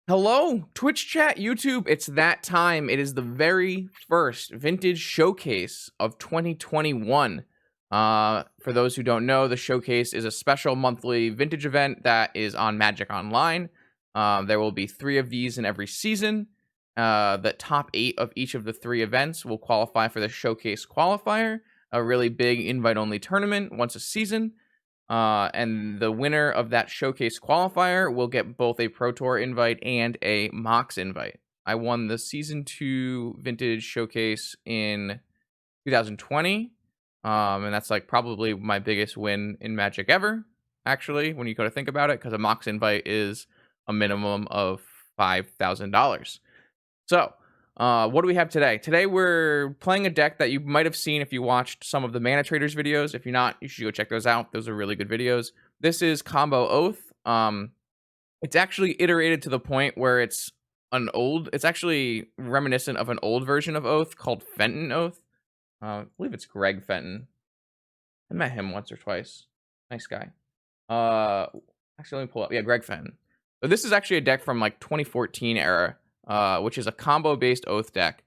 Hello, Twitch chat, YouTube. It's that time. It is the very first vintage showcase of 2021. For those who don't know, the showcase is a special monthly vintage event that is on Magic Online. There will be 3 of these in every season. The top 8 of each of the 3 events will qualify for the showcase qualifier, a really big invite-only tournament once a season. And the winner of that showcase qualifier will get both a Pro Tour invite and a Mox invite. I won the Season 2 Vintage Showcase in 2020. And that's like probably my biggest win in Magic ever, actually, when you go to think about it, because a Mox invite is a minimum of $5,000. So, what do we have today? Today we're playing a deck that you might have seen if you watched some of the Mana Traders videos. If you're not, you should go check those out. Those are really good videos. This is Combo Oath. It's actually iterated to the point where it's actually reminiscent of an old version of Oath called Fenton Oath. I believe it's Greg Fenton. I met him once or twice. Nice guy. Actually, let me pull up. Yeah, Greg Fenton. So this is actually a deck from like 2014 era. Which is a combo-based Oath deck.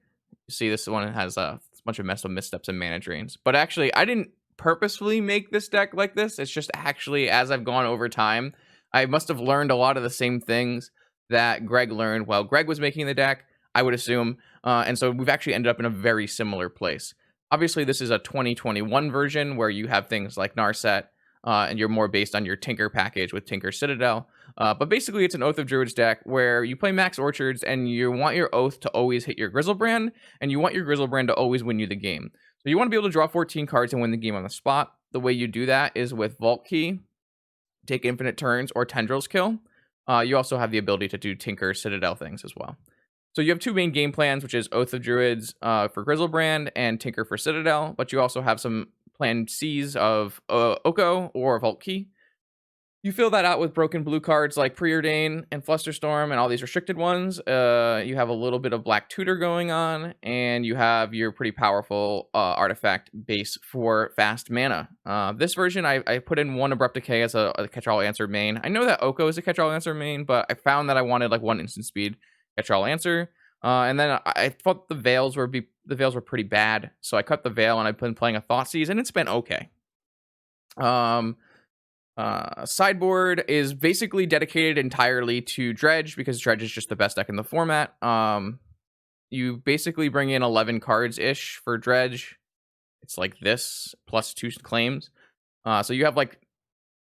You see, this one has a bunch of missteps and mana drains. But actually, I didn't purposefully make this deck like this. It's just actually, as I've gone over time, I must have learned a lot of the same things that Greg learned while Greg was making the deck, I would assume. And so we've actually ended up in a very similar place. Obviously, this is a 2021 version where you have things like Narset, and you're more based on your Tinker package with Tinker Citadel. But basically, it's an Oath of Druids deck where you play Max Orchards and you want your Oath to always hit your Grizzlebrand, and you want your Grizzlebrand to always win you the game. So you want to be able to draw 14 cards and win the game on the spot. The way you do that is with Vault Key, take infinite turns, or Tendrils Kill. You also have the ability to do Tinker Citadel things as well. So you have 2 main game plans, which is Oath of Druids for Grizzlebrand and Tinker for Citadel, but you also have some plan C's of Oko or Vault Key. You fill that out with broken blue cards like Preordain and Flusterstorm and all these restricted ones. You have a little bit of Black Tutor going on, and you have your pretty powerful artifact base for fast mana. This version, I put in 1 Abrupt Decay as a catch-all answer main. I know that Oko is a catch-all answer main, but I found that I wanted like 1 instant speed catch-all answer. And then I thought the Veils were pretty bad, so I cut the Veil and I've been playing a Thoughtseize, and it's been okay. Sideboard is basically dedicated entirely to Dredge because Dredge is just the best deck in the format. You basically bring in 11 cards-ish for Dredge. It's like this, plus 2 claims. So you have like,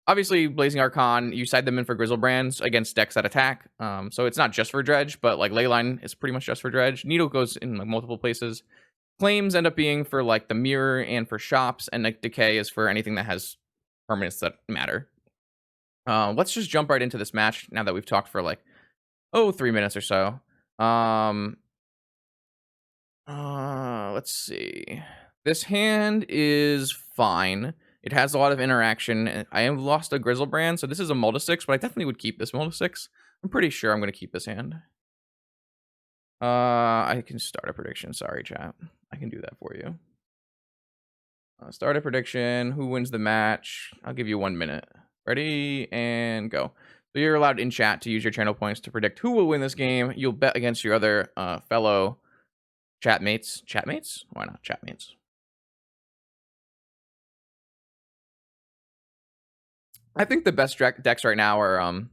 obviously Blazing Archon, you side them in for Grizzlebrands against decks that attack. So it's not just for Dredge, but like Leyline is pretty much just for Dredge. Needle goes in like multiple places. Claims end up being for like the Mirror and for Shops, and like Decay is for anything that has permanents that matter. Let's just jump right into this match now that we've talked for like 3 minutes or so. Let's see. This hand is fine. It has a lot of interaction. I have lost a Grizzlebrand, so this is a Multi-6, but I definitely would keep this Multi-6. I'm pretty sure I'm going to keep this hand. I can start a prediction. Sorry, chat. I can do that for you. Start a prediction. Who wins the match? I'll give you 1 minute. Ready and go. So you're allowed in chat to use your channel points to predict who will win this game. You'll bet against your other fellow chatmates. Chatmates? Why not chatmates? I think the best decks right now are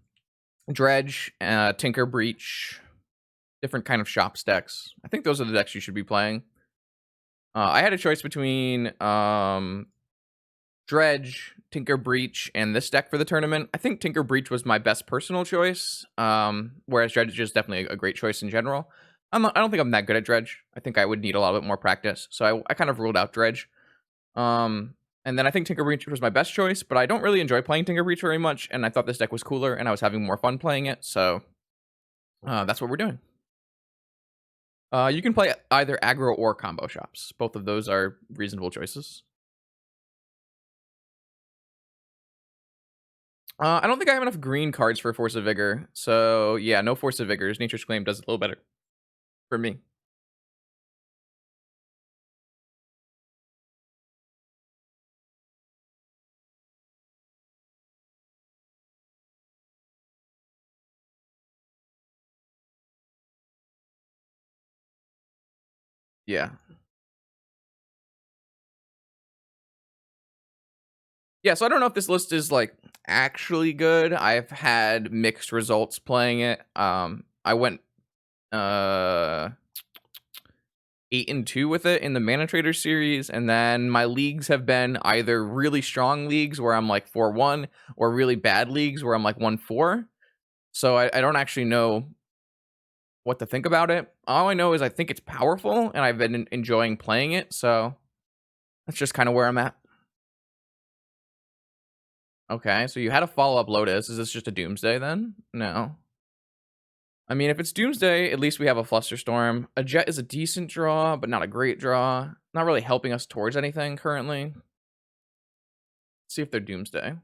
Dredge, Tinker Breach, different kind of Shops decks. I think those are the decks you should be playing. I had a choice between Dredge, Tinker Breach, and this deck for the tournament. I think Tinker Breach was my best personal choice, whereas Dredge is definitely a great choice in general. I don't think I'm that good at Dredge. I think I would need a lot bit more practice, so I kind of ruled out Dredge. And then I think Tinker Breach was my best choice, but I don't really enjoy playing Tinker Breach very much, and I thought this deck was cooler, and I was having more fun playing it, so that's what we're doing. You can play either aggro or combo shops. Both of those are reasonable choices. I don't think I have enough green cards for Force of Vigor, so yeah, no Force of Vigors. Nature's Claim does a little better for me. Yeah. Yeah, so I don't know if this list is, like, actually good. I've had mixed results playing it. I went, uh 8-2 with it in the Mana Trader series, and then my leagues have been either really strong leagues where I'm like 4-1 or really bad leagues where I'm like 1-4. So I don't actually know what to think about it. All I know is I think it's powerful and I've been enjoying playing it, so that's just kind of where I'm at. Okay, so you had a follow-up Lotus. Is this just a Doomsday then? No. I mean, if it's Doomsday, at least we have a Flusterstorm. A Jet is a decent draw, but not a great draw. Not really helping us towards anything currently. Let's see if they're Doomsday.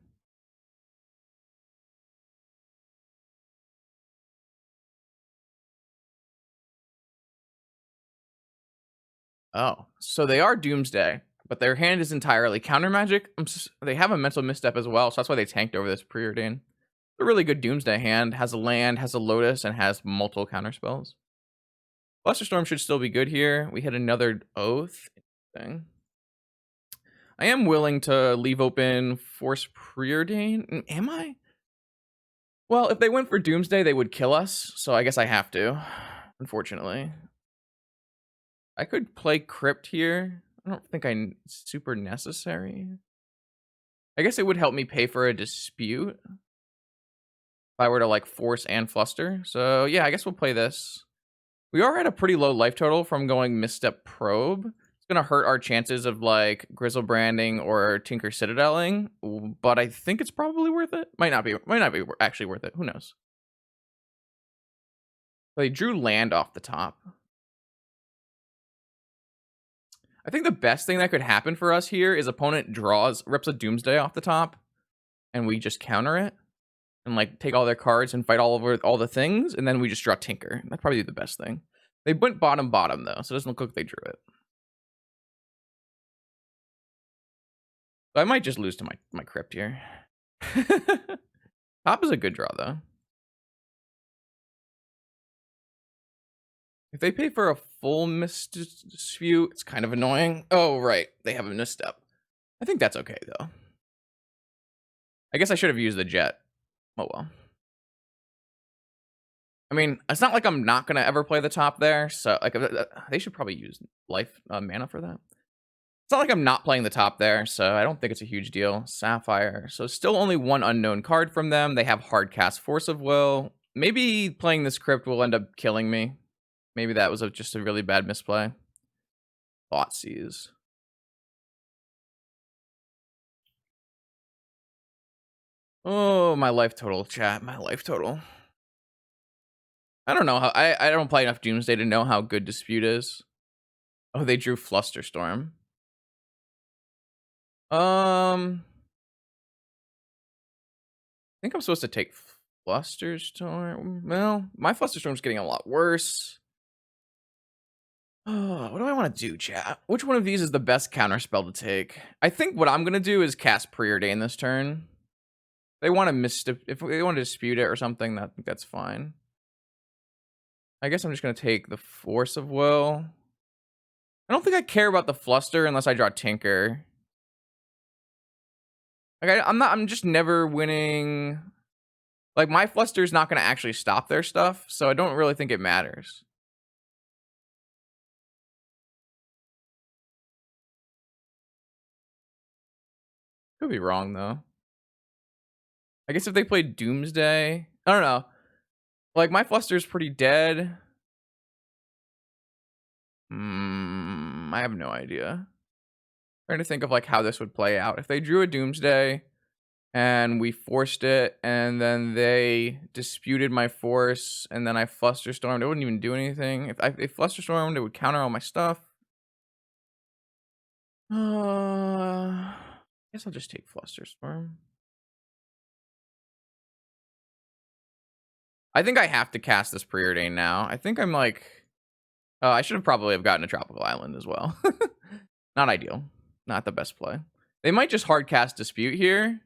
Oh, so they are Doomsday, but their hand is entirely counter magic. They have a mental misstep as well, so that's why they tanked over this preordain. A really good Doomsday hand, has a land, has a Lotus, and has multiple counter spells. Flusterstorm should still be good here. We hit another Oath. Interesting. I am willing to leave open Force Preordain. Am I? Well, if they went for Doomsday, they would kill us, so I guess I have to, unfortunately. I could play Crypt here. I don't think it's super necessary. I guess it would help me pay for a Dispute if I were to, like, Force and Fluster. So, yeah, I guess we'll play this. We are at a pretty low life total from going Misstep Probe. It's gonna hurt our chances of, like, Grizzle Branding or Tinker Citadeling, but I think it's probably worth it. Might not be actually worth it. Who knows? They drew land off the top. I think the best thing that could happen for us here is opponent rips a Doomsday off the top, and we just counter it, and, like, take all their cards and fight all over all the things, and then we just draw Tinker. That'd probably be the best thing. They went bottom, though, so it doesn't look like they drew it. So I might just lose to my Crypt here. Top is a good draw, though. If they pay for a full Misdispute, it's kind of annoying. Oh, right. They have a misstep. I think that's okay, though. I guess I should have used the Jet. Oh, well. I mean, it's not like I'm not going to ever play the top there. So, like, they should probably use life mana for that. It's not like I'm not playing the top there, so I don't think it's a huge deal. Sapphire. So still only one unknown card from them. They have hard cast Force of Will. Maybe playing this Crypt will end up killing me. Maybe that was just a really bad misplay. Thoughtseize. Oh, my life total, chat. My life total. I don't know how. I don't play enough Doomsday to know how good Dispute is. Oh, they drew Flusterstorm. I think I'm supposed to take Flusterstorm. Well, my Flusterstorm's getting a lot worse. Oh, what do I want to do, chat? Which one of these is the best counter spell to take? I think what I'm gonna do is cast Preordain this turn. They want to if they want to dispute it or something, I think that's fine. I guess I'm just gonna take the Force of Will. I don't think I care about the Fluster unless I draw Tinker. Like I'm just never winning. Like, my Fluster's not gonna actually stop their stuff, so I don't really think it matters. Could be wrong though. I guess if they played Doomsday, I don't know. Like, my Fluster's pretty dead. I have no idea. Trying to think of, like, how this would play out. If they drew a Doomsday and we forced it, and then they disputed my force, and then I Flusterstormed, it wouldn't even do anything. If they Flusterstormed, it would counter all my stuff. I guess I'll just take Flusterstorm. I think I have to cast this Preordain now. I think I'm like... I should have probably gotten a Tropical Island as well. Not ideal. Not the best play. They might just hard cast Dispute here.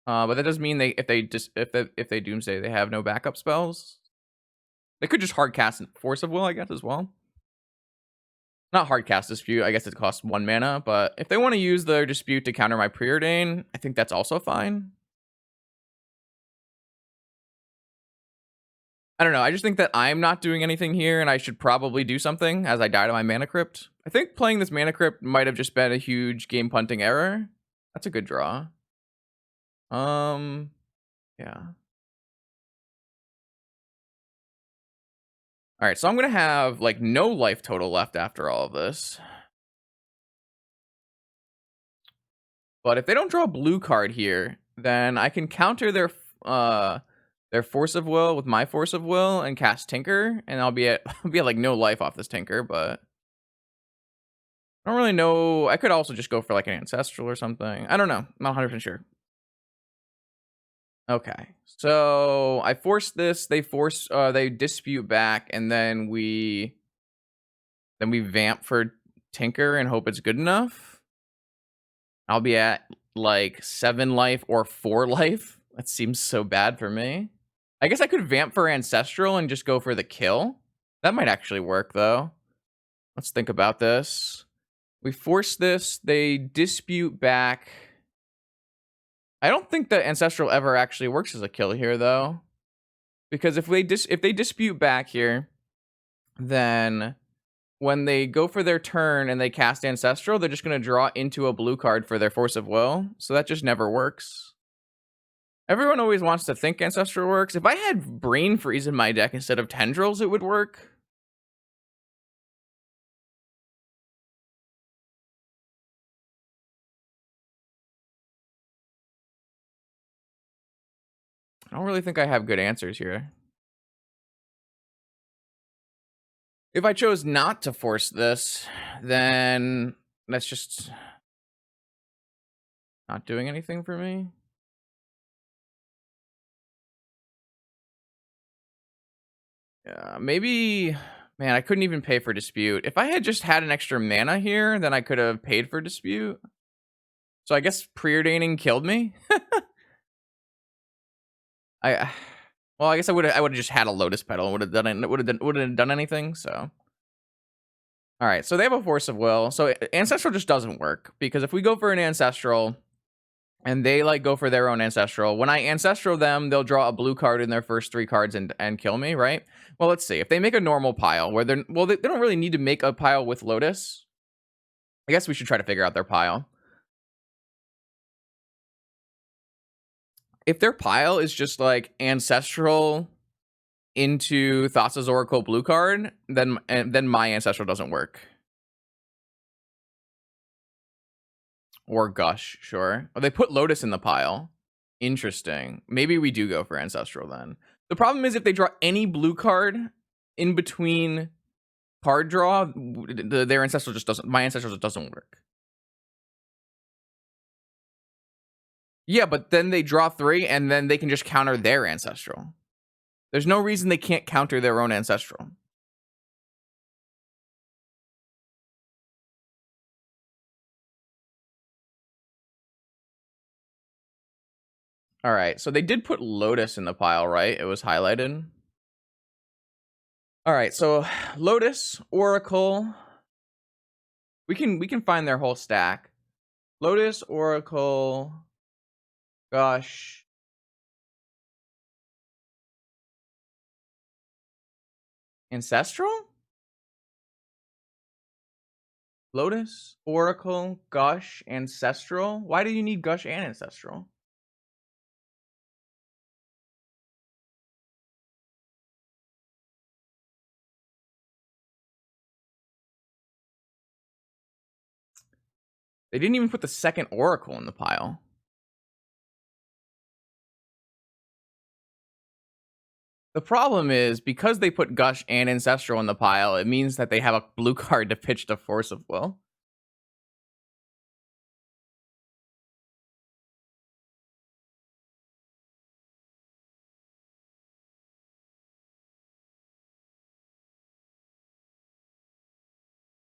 But that does mean if they Doomsday, they have no backup spells. They could just hard cast Force of Will, I guess, as well. Not hard cast Dispute. I guess it costs 1 mana, but if they want to use their Dispute to counter my Preordain, I think that's also fine. I don't know. I just think that I'm not doing anything here, and I should probably do something as I die to my Mana Crypt. I think playing this Mana Crypt might have just been a huge game punting error. That's a good draw. Yeah. All right, so I'm gonna have like no life total left after all of this. But if they don't draw a blue card here, then I can counter their Force of Will with my Force of Will and cast Tinker, and I'll be at like no life off this Tinker, but I don't really know. I could also just go for like an Ancestral or something. I don't know. I'm not 100% sure. Okay. So I force this, they dispute back, and then we vamp for Tinker and hope it's good enough. I'll be at like 7 life or 4 life. That seems so bad for me. I guess I could vamp for Ancestral and just go for the kill. That might actually work though. Let's think about this. We force this, they dispute back. I don't think that Ancestral ever actually works as a kill here though. Because if they dispute back here, then when they go for their turn and they cast Ancestral, they're just going to draw into a blue card for their Force of Will. So that just never works. Everyone always wants to think Ancestral works. If I had Brain Freeze in my deck instead of Tendrils, it would work. I don't really think I have good answers here. If I chose not to force this, then that's just not doing anything for me. Yeah, maybe, man, I couldn't even pay for Dispute. If I had just had an extra mana here, then I could have paid for Dispute. So I guess Preordaining killed me. Well, I guess I would have just had a Lotus Petal and would have done anything. So, all right. So they have a Force of Will. So Ancestral just doesn't work because if we go for an Ancestral and they like go for their own Ancestral, when I Ancestral them, they'll draw a blue card in their first 3 cards and kill me, right? Well, let's see. If they make a normal pile where they don't really need to make a pile with Lotus. I guess we should try to figure out their pile. If their pile is just like Ancestral into Thassa's Oracle blue card, then my Ancestral doesn't work. Or Gush, sure. Oh, they put Lotus in the pile. Interesting. Maybe we do go for Ancestral then. The problem is if they draw any blue card in between card draw, their Ancestral just doesn't. My Ancestral just doesn't work. Yeah, but then they draw 3, and then they can just counter their Ancestral. There's no reason they can't counter their own Ancestral. All right, so they did put Lotus in the pile, right? It was highlighted. All right, so Lotus, Oracle. We can find their whole stack. Lotus, Oracle. Gosh. Ancestral? Lotus, Oracle, Gush, Ancestral. Why do you need Gush and Ancestral? They didn't even put the second Oracle in the pile. The problem is, because they put Gush and Ancestral in the pile, it means that they have a blue card to pitch to Force of Will.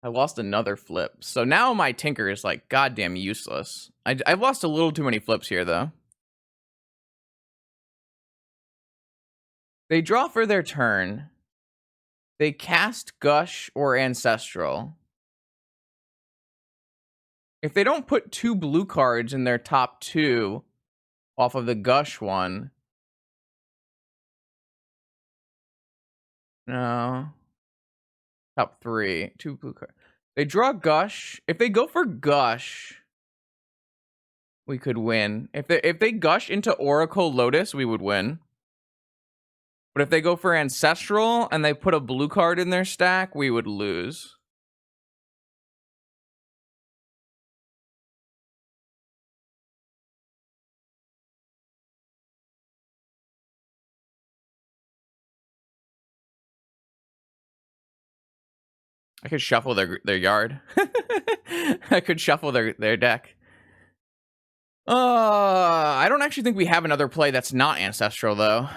I lost another flip. So now my Tinker is like goddamn useless. I've lost a little too many flips here, though. They draw for their turn. They cast Gush or Ancestral. If they don't put 2 blue cards in their top 2 off of the Gush one. No. Top 3. 2 blue cards. They draw Gush. If they go for Gush, we could win. If they Gush into Oracle Lotus, we would win. But if they go for Ancestral and they put a blue card in their stack, we would lose. I could shuffle their yard. I could shuffle their deck. I don't actually think we have another play that's not Ancestral, though.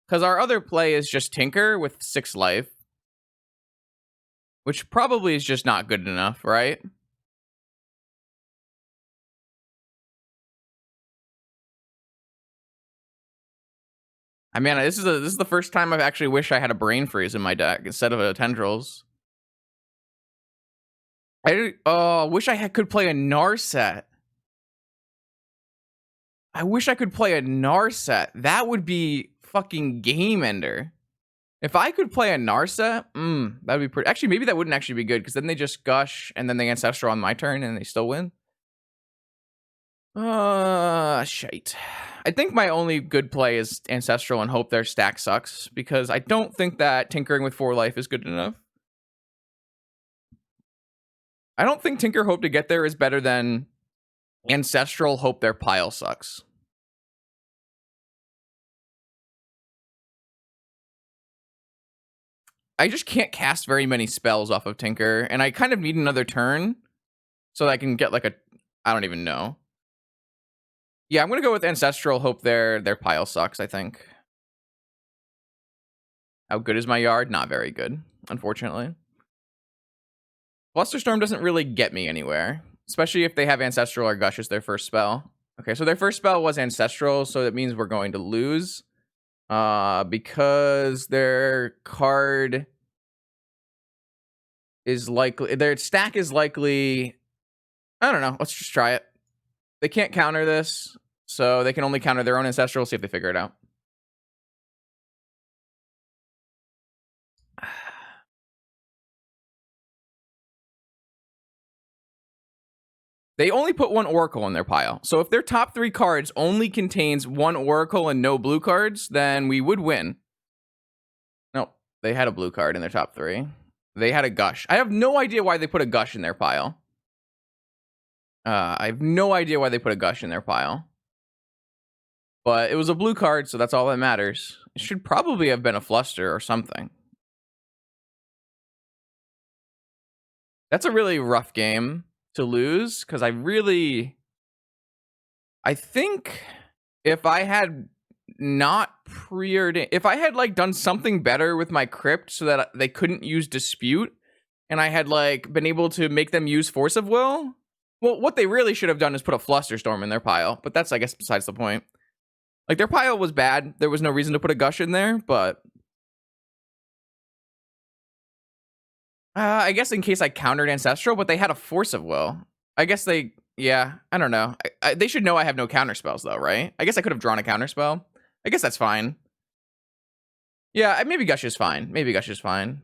Because our other play is just Tinker with 6 life. Which probably is just not good enough, right? I mean, this is the first time I've actually wished I had a Brain Freeze in my deck instead of a Tendrils. I wish I could play a Narset. I wish I could play a Narset. That would be fucking game ender. If I could play a Narset, that'd be pretty. Actually, maybe that wouldn't actually be good because then they just Gush and then they Ancestral on my turn and they still win. Shite. I think my only good play is Ancestral and hope their stack sucks because I don't think that Tinkering with 4 life is good enough. I don't think Tinker Hope to get there is better than Ancestral Hope their pile sucks. I just can't cast very many spells off of Tinker, and I kind of need another turn so that I can get like a... I don't even know. Yeah, I'm going to go with Ancestral Hope their pile sucks, I think. How good is my yard? Not very good, unfortunately. Flusterstorm doesn't really get me anywhere, especially if they have Ancestral or Gush as their first spell. Okay, so their first spell was Ancestral, so that means we're going to lose. Because their card is likely... Their stack is likely... I don't know. Let's just try it. They can't counter this, so they can only counter their own Ancestral. See if they figure it out. They only put 1 Oracle in their pile. So if their top 3 cards only contains 1 Oracle and no blue cards, then we would win. No, they had a blue card in their top 3. They had a Gush. I have no idea why they put a Gush in their pile. I have no idea why they put a Gush in their pile. But it was a blue card, so that's all that matters. It should probably have been a Fluster or something. That's a really rough game to lose, because I think if I had not preordained, if I had like done something better with my crypt so that they couldn't use Dispute, and I had like been able to make them use Force of Will, well, what they really should have done is put a Flusterstorm in their pile, but that's, I guess, besides the point. Like, their pile was bad. There was no reason to put a Gush in there, but I guess in case I countered Ancestral, but they had a Force of Will. I guess they... Yeah, I don't know. They should know I have no counter spells, though, right? I guess I could have drawn a counter spell. I guess that's fine. Yeah, maybe Gush is fine. Maybe Gush is fine.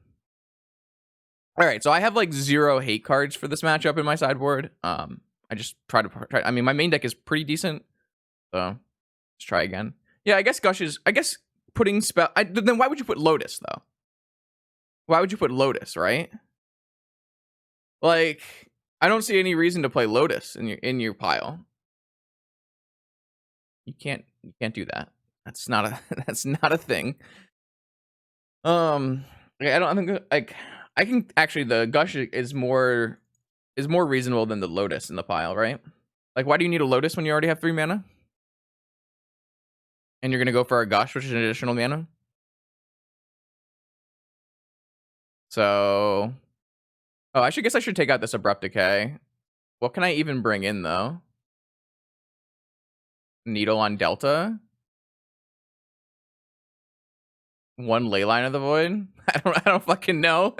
All right, so I have, like, 0 hate cards for this matchup in my sideboard. I just try to... I mean, my main deck is pretty decent, so let's try again. Yeah, I guess Gush is... I guess putting spell... then why would you put Lotus, though? Why would you put Lotus, right? Like, I don't see any reason to play Lotus in your pile. You can't do that. That's not a thing. I think like I can actually the Gush is more reasonable than the Lotus in the pile, right? Like, why do you need a Lotus when you already have 3 mana? And you're gonna go for a Gush, which is an additional mana. So, I guess I should take out this Abrupt Decay. What can I even bring in, though? Needle on Delta? 1 Leyline of the Void? I don't fucking know.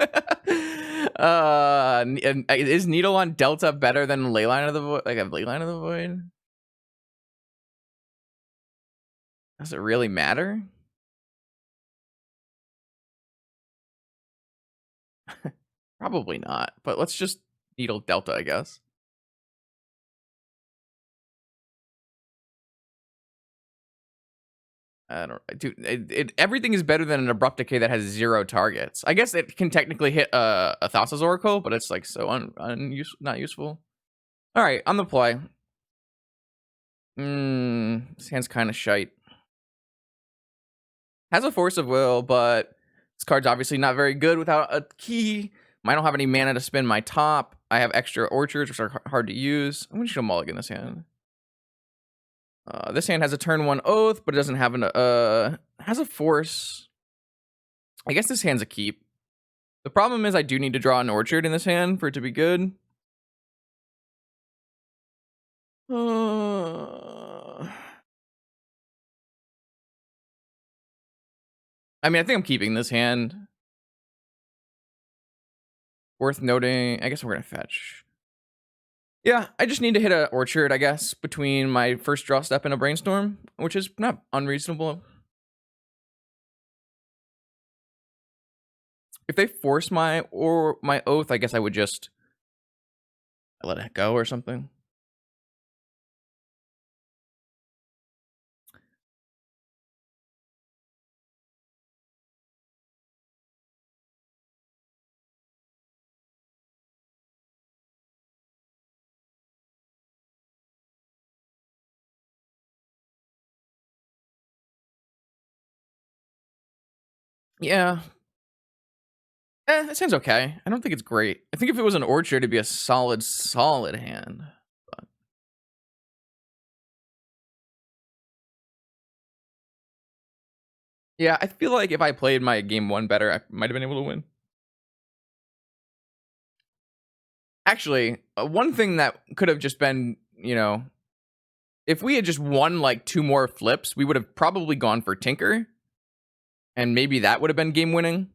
Is Needle on Delta better than Leyline of the Void? Like a Leyline of the Void? Does it really matter? Probably not, but let's just Needle Delta, I guess. I don't, dude. Everything is better than an Abrupt Decay that has 0 targets. I guess it can technically hit a Thassa's Oracle, but it's like so not useful. All right, on the play. This hand's kind of shite. Has a Force of Will, but this card's obviously not very good without a key. I don't have any mana to spin my top. I have extra Orchards, which are hard to use. I'm just gonna mulligan this hand. This hand has a turn 1 Oath, but it doesn't have has a Force. I guess this hand's a keep. The problem is I do need to draw an Orchard in this hand for it to be good. I mean, I think I'm keeping this hand. Worth noting, I guess we're gonna fetch. Yeah, I just need to hit an Orchard, I guess, between my first draw step and a Brainstorm, which is not unreasonable. If they force my Oath, I guess I would just let it go or something. Yeah. It sounds okay. I don't think it's great. I think if it was an Orchard, it'd be a solid hand. But... yeah, I feel like if I played my game 1 better, I might have been able to win. Actually, one thing that could have just been, if we had just won like 2 more flips, we would have probably gone for Tinker. And maybe that would have been game winning.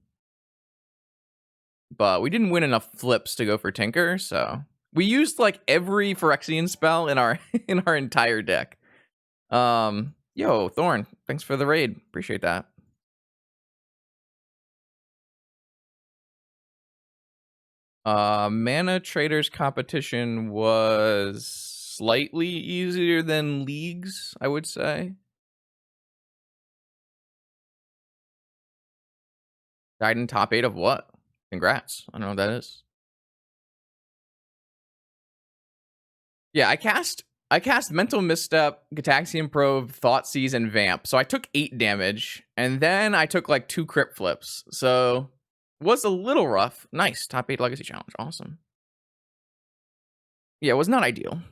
But we didn't win enough flips to go for Tinker, so we used like every Phyrexian spell in our entire deck. Yo, Thorn, thanks for the raid. Appreciate that. Mana Traders competition was slightly easier than Leagues, I would say. Died in top 8 of what? Congrats. I don't know what that is. Yeah, I cast Mental Misstep, Gataxian Probe, Thoughtseize, and Vamp. So I took 8 damage, and then I took like 2 Crypt Flips. So it was a little rough. Nice. Top 8 Legacy Challenge. Awesome. Yeah, it was not ideal.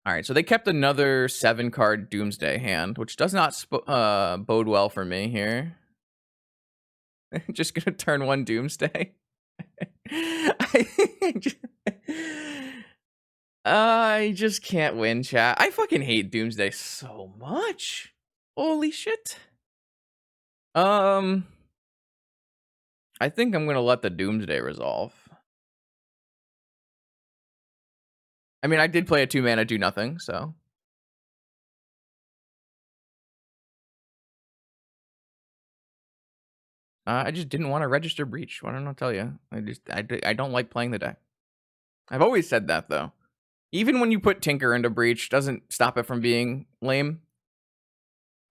All right, so they kept another 7-card Doomsday hand, which does not bode well for me here. Just gonna turn 1 Doomsday. I just can't win, chat. I fucking hate Doomsday so much. Holy shit. I think I'm gonna let the Doomsday resolve. I mean, I did play a 2-mana do nothing, so. I just didn't want to register Breach. Why don't I tell you? I don't like playing the deck. I've always said that, though. Even when you put Tinker into Breach, doesn't stop it from being lame.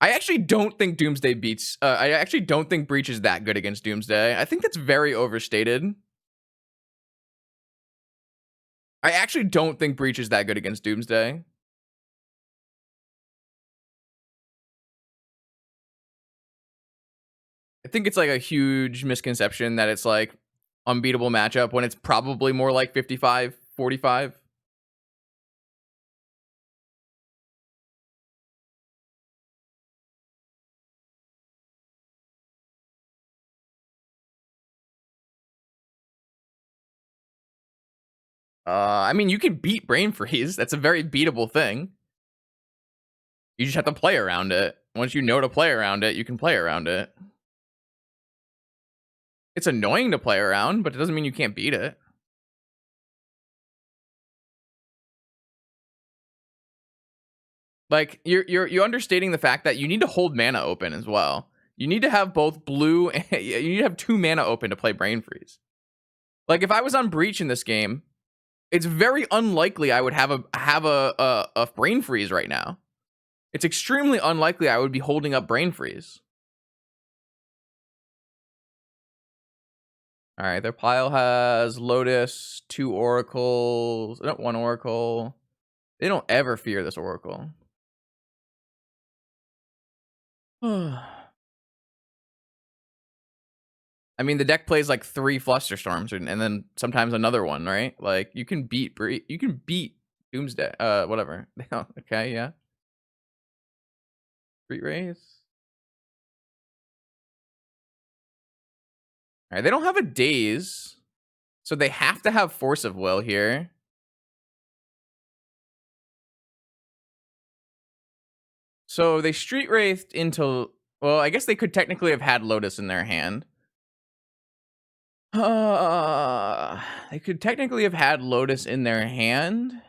I actually don't think Doomsday beats... I actually don't think Breach is that good against Doomsday. I think that's very overstated. I actually don't think Breach is that good against Doomsday. I think it's like a huge misconception that it's like unbeatable matchup when it's probably more like 55-45. I mean, you can beat Brain Freeze. That's a very beatable thing. You just have to play around it. Once you know to play around it, you can play around it. It's annoying to play around, but it doesn't mean you can't beat it. Like you're understating the fact that you need to hold mana open as well. You need to have both blue and you need to have 2 mana open to play Brain Freeze. Like if I was on Breach in this game, it's very unlikely I would have a Brain Freeze right now. It's extremely unlikely I would be holding up Brain Freeze. All right, their pile has Lotus, 2 oracles, not 1 oracle. They don't ever fear this oracle. I mean, the deck plays like 3 Flusterstorms and then sometimes another one, right? Like you can beat Doomsday, whatever. Okay, yeah. Street Wraith. All right, they don't have a Daze, so they have to have Force of Will here. So they Street Wraithed into, well, I guess they could technically have had Lotus in their hand. They could technically have had Lotus in their hand,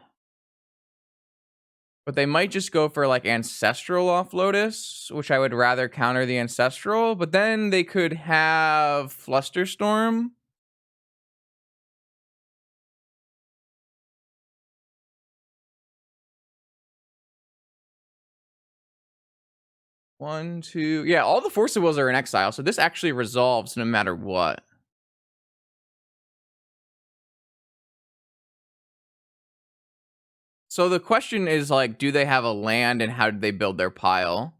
but they might just go for like Ancestral off Lotus, which I would rather counter the Ancestral, but then they could have Flusterstorm. One, two, yeah, all the Force of Wills are in exile, so this actually resolves no matter what. So the question is like, do they have a land and how do they build their pile?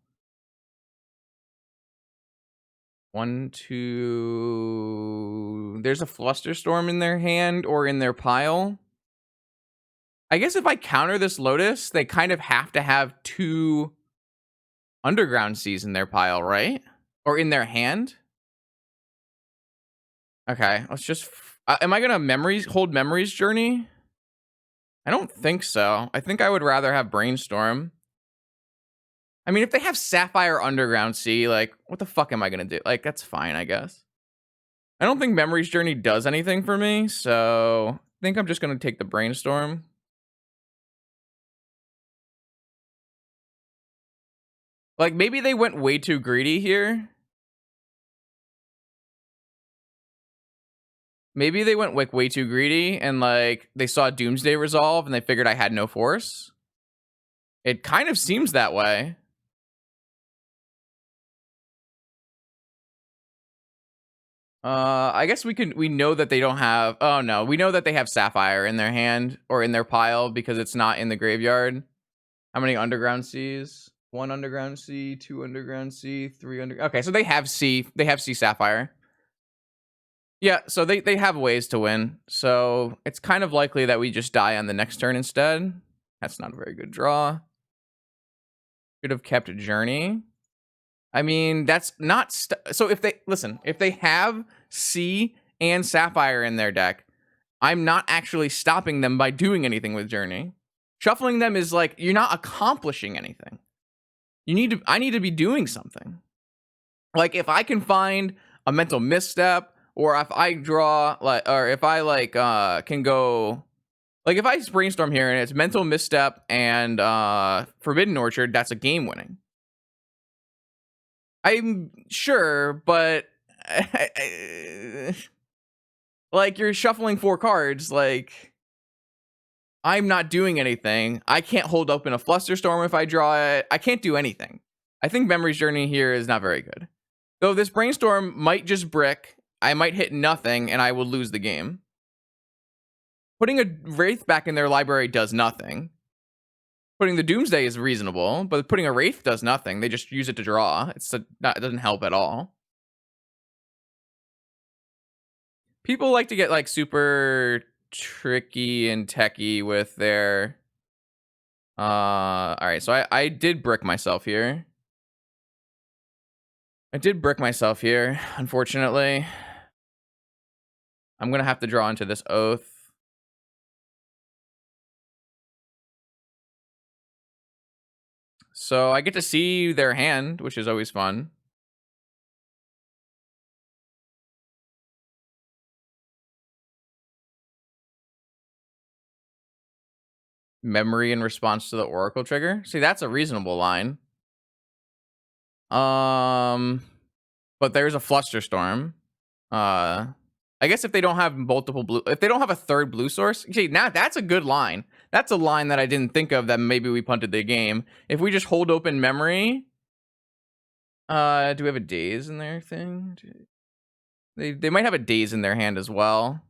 1, 2. There's a Flusterstorm in their hand or in their pile. I guess if I counter this Lotus, they kind of have to have 2 Underground Seas in their pile, right? Or in their hand? Okay, let's just... am I going to hold Memories Journey? I don't think so. I think I would rather have Brainstorm. I mean, if they have Sapphire Underground Sea, like, what the fuck am I going to do? Like, that's fine, I guess. I don't think Memories Journey does anything for me, so I think I'm just going to take the Brainstorm. Like, maybe they went way too greedy here. Maybe they went like way too greedy and like they saw Doomsday resolve and they figured I had no force. It kind of seems that way. I guess we know that they don't have, oh no, we know that they have Sapphire in their hand or in their pile because it's not in the graveyard. How many Underground Seas? 1 Underground Sea, 2 Underground Sea, 3 okay, so they have Sea Sapphire. Yeah, so they have ways to win. So it's kind of likely that we just die on the next turn instead. That's not a very good draw. Should have kept Journey. I mean, that's not... so if they have Sea and Sapphire in their deck, I'm not actually stopping them by doing anything with Journey. Shuffling them is like, you're not accomplishing anything. I need to be doing something. Like, if I can find a Mental Misstep, or if I draw, like, or if I, like, can go... Like, if I Brainstorm here and it's Mental Misstep and Forbidden Orchard, that's a game winning. I'm sure, but... like, you're shuffling 4 cards, like... I'm not doing anything. I can't hold open a Flusterstorm if I draw it. I can't do anything. I think Memory's Journey here is not very good. Though this Brainstorm might just brick, I might hit nothing, and I will lose the game. Putting a Wraith back in their library does nothing. Putting the Doomsday is reasonable, but putting a Wraith does nothing. They just use it to draw. It doesn't help at all. People like to get like super tricky and techy with their... Alright, so I did brick myself here. Unfortunately. I'm gonna have to draw into this Oath. So I get to see their hand, which is always fun. memory in response to the Oracle trigger. See, that's a reasonable line. But there's a Flusterstorm. I guess if they don't have multiple blue, if they don't have a third blue source, see, now that's a good line. That's a line that I didn't think of that maybe we punted the game. If we just hold open memory, do we have a daze in their thing? They might have a daze in their hand as well.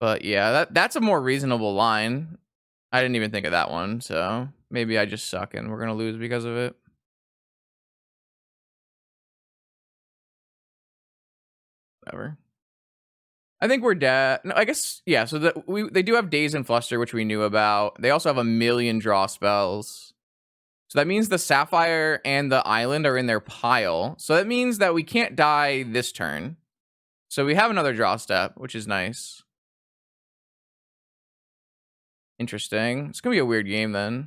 But yeah, that's a more reasonable line. I didn't even think of that one, so maybe I just suck and we're gonna lose because of it. Whatever. I think we're dead. No, I guess yeah. So they do have Daze and Fluster, which we knew about. They also have a million draw spells. So that means the Sapphire and the Island are in their pile. So that means that we can't die this turn. So we have another draw step, which is nice. Interesting. It's gonna be a weird game then.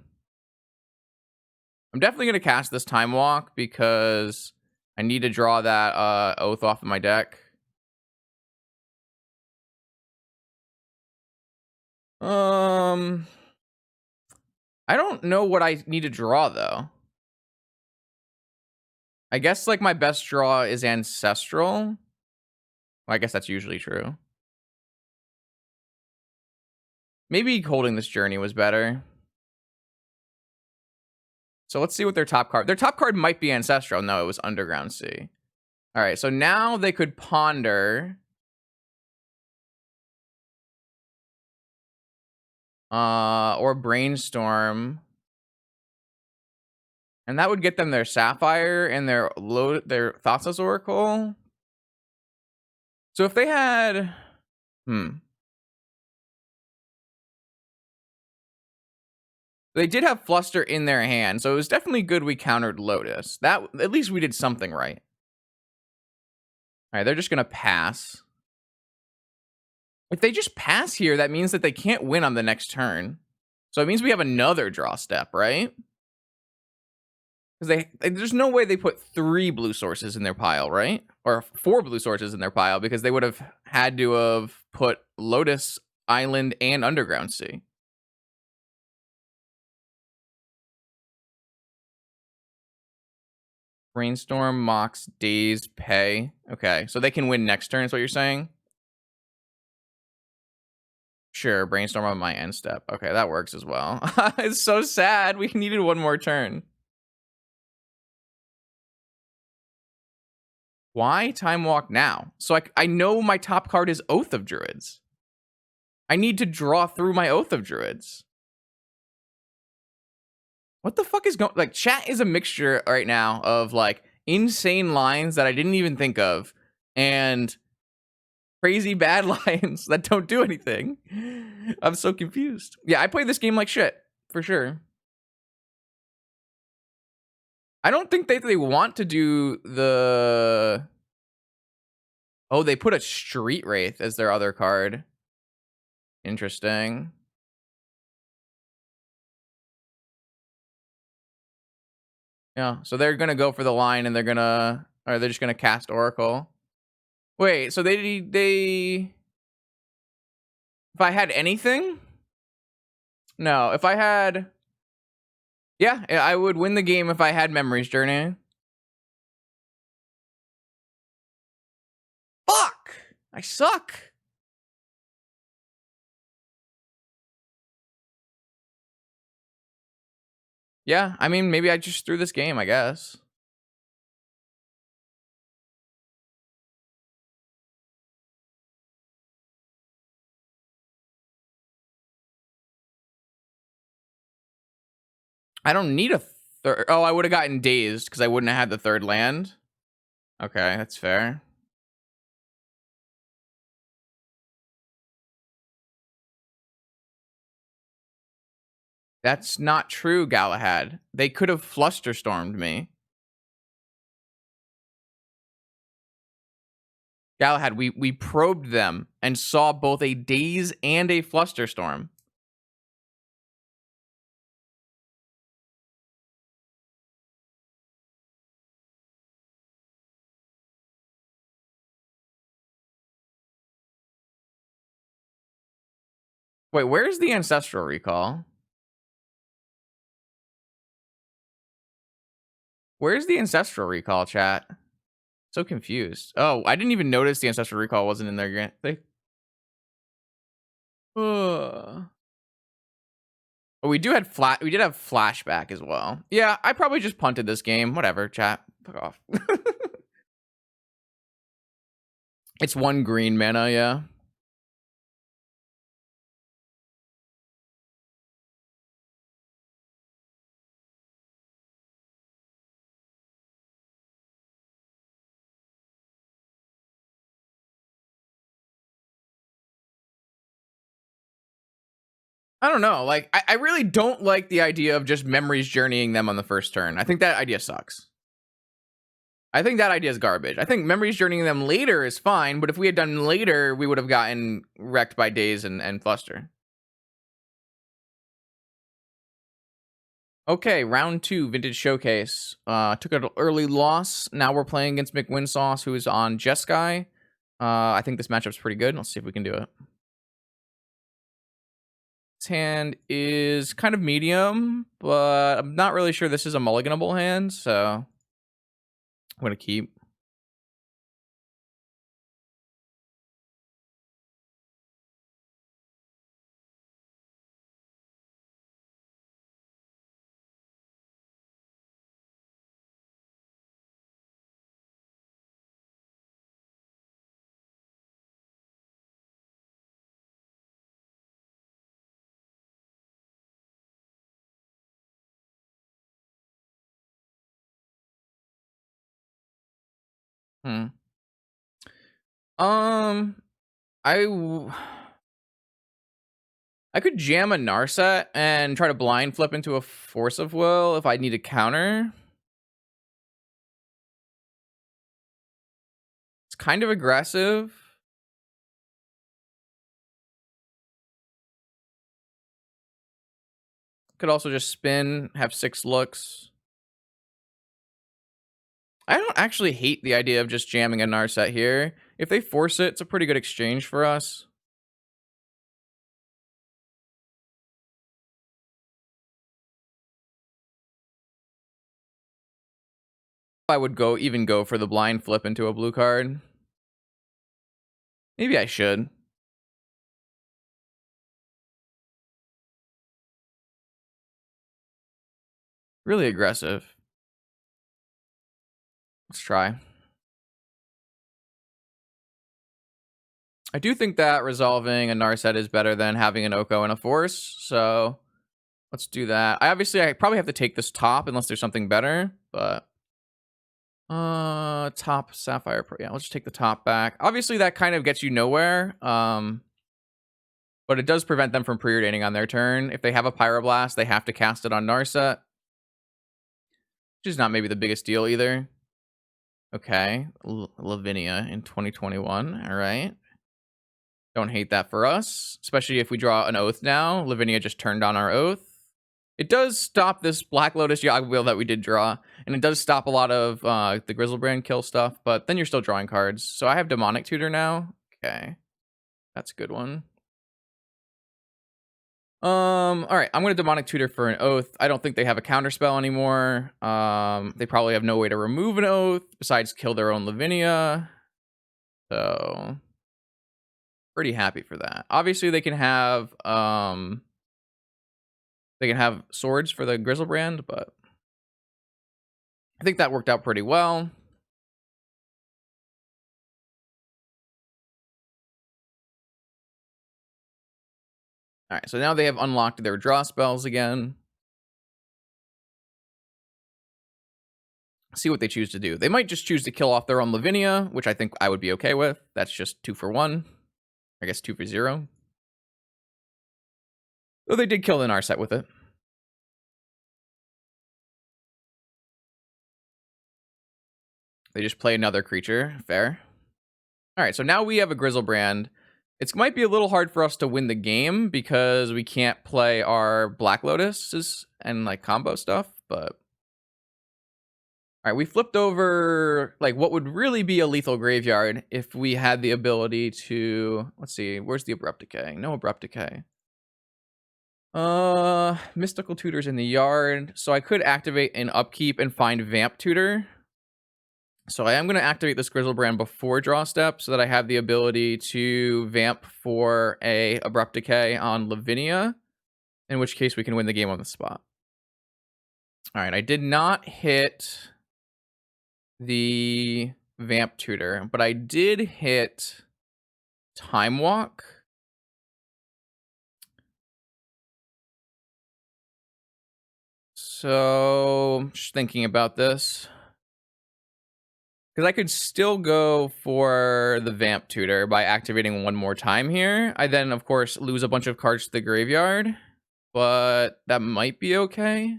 I'm definitely gonna cast this Time Walk because I need to draw that Oath off of my deck. I don't know what I need to draw though. I guess like my best draw is Ancestral. Well, I guess that's usually true. Maybe holding this Journey was better. So let's see what their top card. Their top card might be Ancestral. No, it was Underground Sea. All right, so now they could Ponder. Or Brainstorm. And that would get them their Sapphire and their Thoughtseize Oracle. So if they had... They did have Fluster in their hand, so it was definitely good we countered Lotus. That at least we did something right. All right, they're just going to pass. If they just pass here, that means that they can't win on the next turn. So it means we have another draw step, right? Because there's no way they put 3 blue sources in their pile, right? Or 4 blue sources in their pile, because they would have had to have put Lotus, Island, and Underground Sea. Brainstorm, Mox, Daze, Pay. Okay, so they can win next turn is what you're saying? Sure, Brainstorm on my end step. Okay, that works as well. It's so sad. We needed one more turn. Why Time Walk now? So I know my top card is Oath of Druids. I need to draw through my Oath of Druids. What the fuck is going... Like, chat is a mixture right now of, like, insane lines that I didn't even think of and crazy bad lines that don't do anything. I'm so confused. Yeah, I played this game like shit, for sure. I don't think they want to do the... Oh, they put a Street Wraith as their other card. Interesting. Yeah, so they're gonna go for the line and they're just gonna cast Oracle. Wait, so they if I had anything? No, if I had... Yeah, I would win the game if I had Memories Journey. Fuck! I suck! Yeah, I mean, maybe I just threw this game, I guess. I don't need a third... Oh, I would have gotten Dazed because I wouldn't have had the third land. Okay, that's fair. That's not true, Galahad. They could have Flusterstormed me. Galahad, we probed them and saw both a Daze and a Flusterstorm. Wait, where's the Ancestral Recall? Where's the Ancestral Recall, chat? So confused. Oh, I didn't even notice the Ancestral Recall wasn't in there. But we did have flashback as well. Yeah, I probably just punted this game. Whatever, chat. Fuck off. It's 1 green mana, yeah. I don't know. Like, I really don't like the idea of just memories journeying them on the first turn. I think that idea sucks. I think that idea is garbage. I think memories journeying them later is fine, but if we had done later, we would have gotten wrecked by Daze and Fluster. Okay, round 2, Vintage Showcase. Took an early loss. Now we're playing against McWinsauce, who is on Jeskai. I think this matchup's pretty good. Let's see if we can do it. This hand is kind of medium, but I'm not really sure this is a mulliganable hand, so I'm going to keep. I could jam a Narset and try to blind flip into a Force of Will if I need a counter. It's kind of aggressive. Could also just spin, have 6 looks. I don't actually hate the idea of just jamming a Narset here. If they force it, it's a pretty good exchange for us. I would even go for the blind flip into a blue card. Maybe I should. Really aggressive. Let's try. I do think that resolving a Narset is better than having an Oko and a Force, so let's do that. I probably have to take this top unless there's something better, but top Sapphire. Yeah, let's just take the top back. Obviously, that kind of gets you nowhere. But it does prevent them from preordating on their turn. If they have a Pyroblast, they have to cast it on Narset, which is not maybe the biggest deal either. Okay, Lavinia in 2021. All right. Don't hate that for us, especially if we draw an Oath now. Lavinia just turned on our Oath. It does stop this Black Lotus Yawg Wheel that we did draw, and it does stop a lot of the Grizzlebrand kill stuff, but then you're still drawing cards. So I have Demonic Tutor now. Okay, that's a good one. All right, I'm gonna Demonic Tutor for an Oath. I don't think they have a counterspell anymore. They probably have no way to remove an Oath besides kill their own Lavinia. So pretty happy for that. Obviously, they can have swords for the Grizzlebrand, but I think that worked out pretty well. All right, so now they have unlocked their draw spells again. See what they choose to do. They might just choose to kill off their own Lavinia, which I think I would be okay with. That's just 2 for 1. I guess 2 for 0. Though they did kill the Narset with it. They just play another creature. Fair. All right, so now we have a Grizzlebrand. It might be a little hard for us to win the game because we can't play our Black Lotuses and like combo stuff, but all right, we flipped over like what would really be a lethal graveyard if we had the ability to, let's see, where's the Abrupt Decay? No Abrupt Decay. Mystical Tutor's in the yard. So I could activate an upkeep and find Vamp Tutor. So I am going to activate this Grizzlebrand before draw step so that I have the ability to Vamp for a Abrupt Decay on Lavinia, in which case we can win the game on the spot. All right, I did not hit the Vamp Tutor, but I did hit Time Walk. So, just thinking about this. Because I could still go for the Vamp Tutor by activating one more time here. I then, of course, lose a bunch of cards to the graveyard. But that might be okay.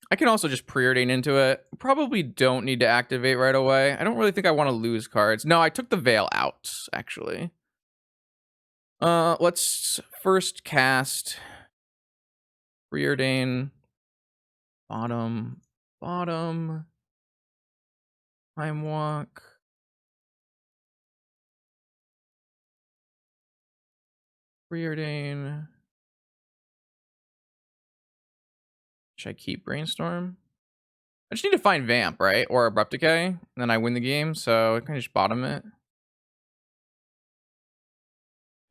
I can also just preordain into it. Probably don't need to activate right away. I don't really think I want to lose cards. No, I took the Veil out, actually. Let's first cast preordain. Bottom. Time Walk. Preordain. Should I keep Brainstorm? I just need to find Vamp, right? Or Abrupt Decay, and then I win the game, so I can just bottom it.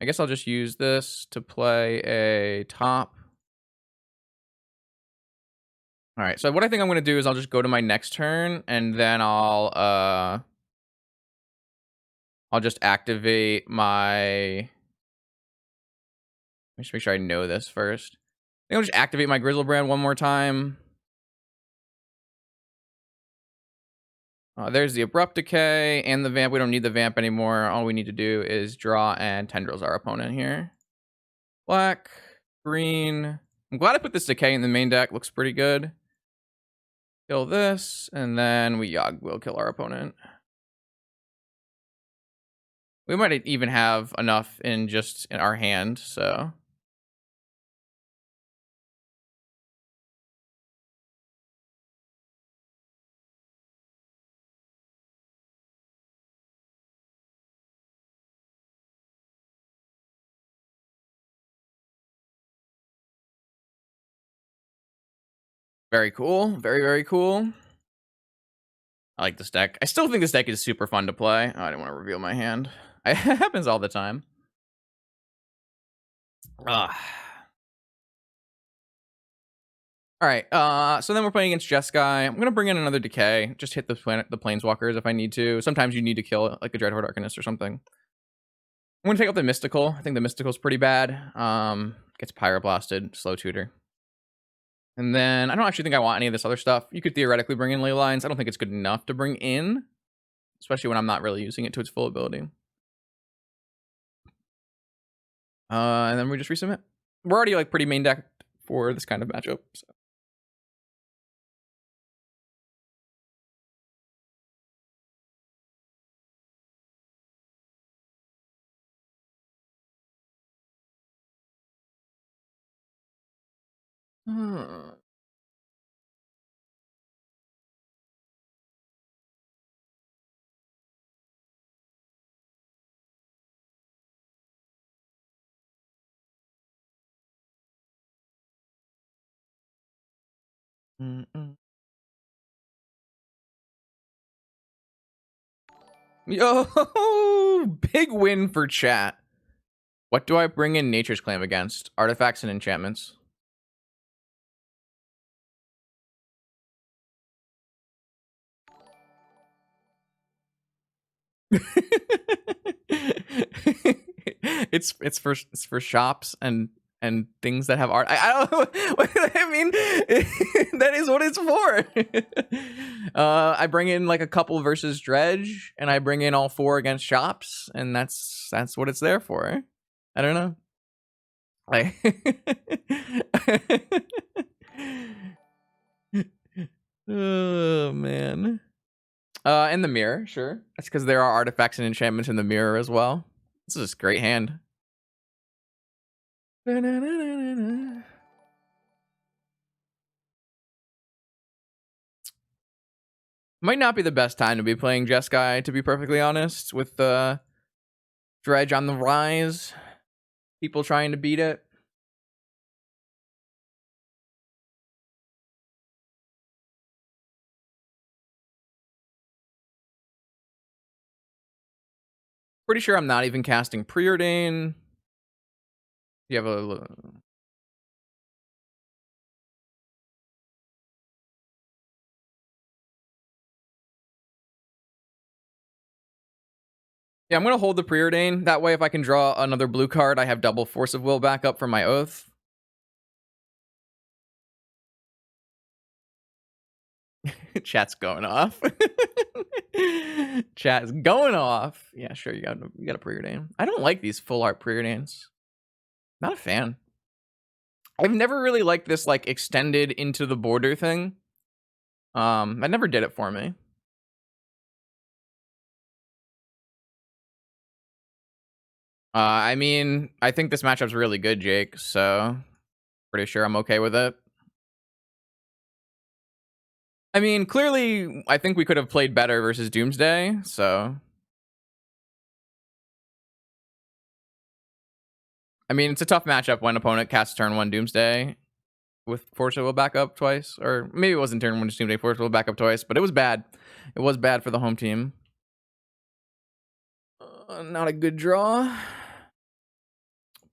I guess I'll just use this to play a top. All right, so what I think I'm going to do is I'll just go to my next turn, and then I'll just activate my... Let me just make sure I know this first. I think I'll just activate my Grizzlebrand one more time. There's the Abrupt Decay and the Vamp. We don't need the Vamp anymore. All we need to do is draw and Tendrils our opponent here. Black, green. I'm glad I put this Decay in the main deck. Looks pretty good. Kill this, and then we Yogg will kill our opponent. We might even have enough in our hand, so... Very cool. Very, very cool. I like this deck. I still think this deck is super fun to play. Oh, I didn't want to reveal my hand. It happens all the time. Ugh. All right, so then we're playing against Jeskai. I'm gonna bring in another Decay. Just hit the Planeswalkers if I need to. Sometimes you need to kill like a Dreadhorde Arcanist or something. I'm gonna take out the Mystical. I think the Mystical's pretty bad. Gets Pyroblasted, slow tutor. And then I don't actually think I want any of this other stuff. You could theoretically bring in Ley Lines. I don't think it's good enough to bring in, especially when I'm not really using it to its full ability. And then we just resubmit. We're already like pretty main deck for this kind of matchup. So. Yo, big win for chat. What do I bring in Nature's Claim against? Artifacts and enchantments. it's for shops and things that have art. I don't know what I mean. That is what it's for. I bring in like a couple versus Dredge, and I bring in all 4 against shops, and that's what it's there for. I don't know. Like, oh man. In the mirror, sure. That's because there are artifacts and enchantments in the mirror as well. This is a great hand. Might not be the best time to be playing Jeskai, to be perfectly honest, with the Dredge on the rise. People trying to beat it. Pretty sure I'm not even casting Preordain. You have a... Yeah, I'm going to hold the Preordain. That way, if I can draw another blue card, I have double Force of Will backup for my Oath. Chat's going off. Chat's going off. Yeah, sure, you got a Preordain. I don't like these full art Preordains. Not a fan. I've never really liked this like extended into the border thing. That never did it for me. I mean, I think this matchup's really good, Jake, so pretty sure I'm okay with it. I mean, clearly, I think we could have played better versus Doomsday, so... I mean, it's a tough matchup when opponent casts turn 1 Doomsday with Force of Will backup twice, or maybe it wasn't turn 1 Doomsday, Force of Will backup twice, but it was bad. It was bad for the home team. Not a good draw.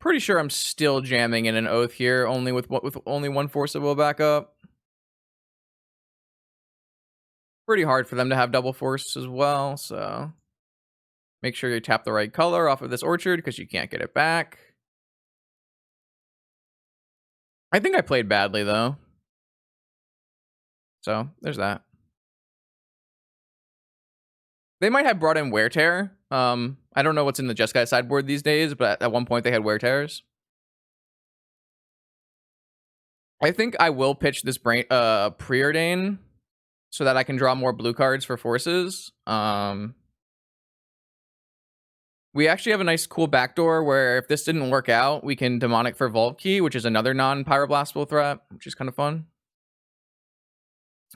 Pretty sure I'm still jamming in an Oath here, only with only 1 Force of Will backup. Pretty hard for them to have double Force as well, so make sure you tap the right color off of this Orchard because you can't get it back. I think I played badly though, so there's that. They might have brought in Wear Tear. I don't know what's in the Jeskai sideboard these days, but at one point they had Wear Tears. I think I will pitch this Preordain so that I can draw more blue cards for forces. We actually have a nice cool backdoor where if this didn't work out, we can Demonic for Vault Key, which is another non-Pyroblastable threat, which is kind of fun.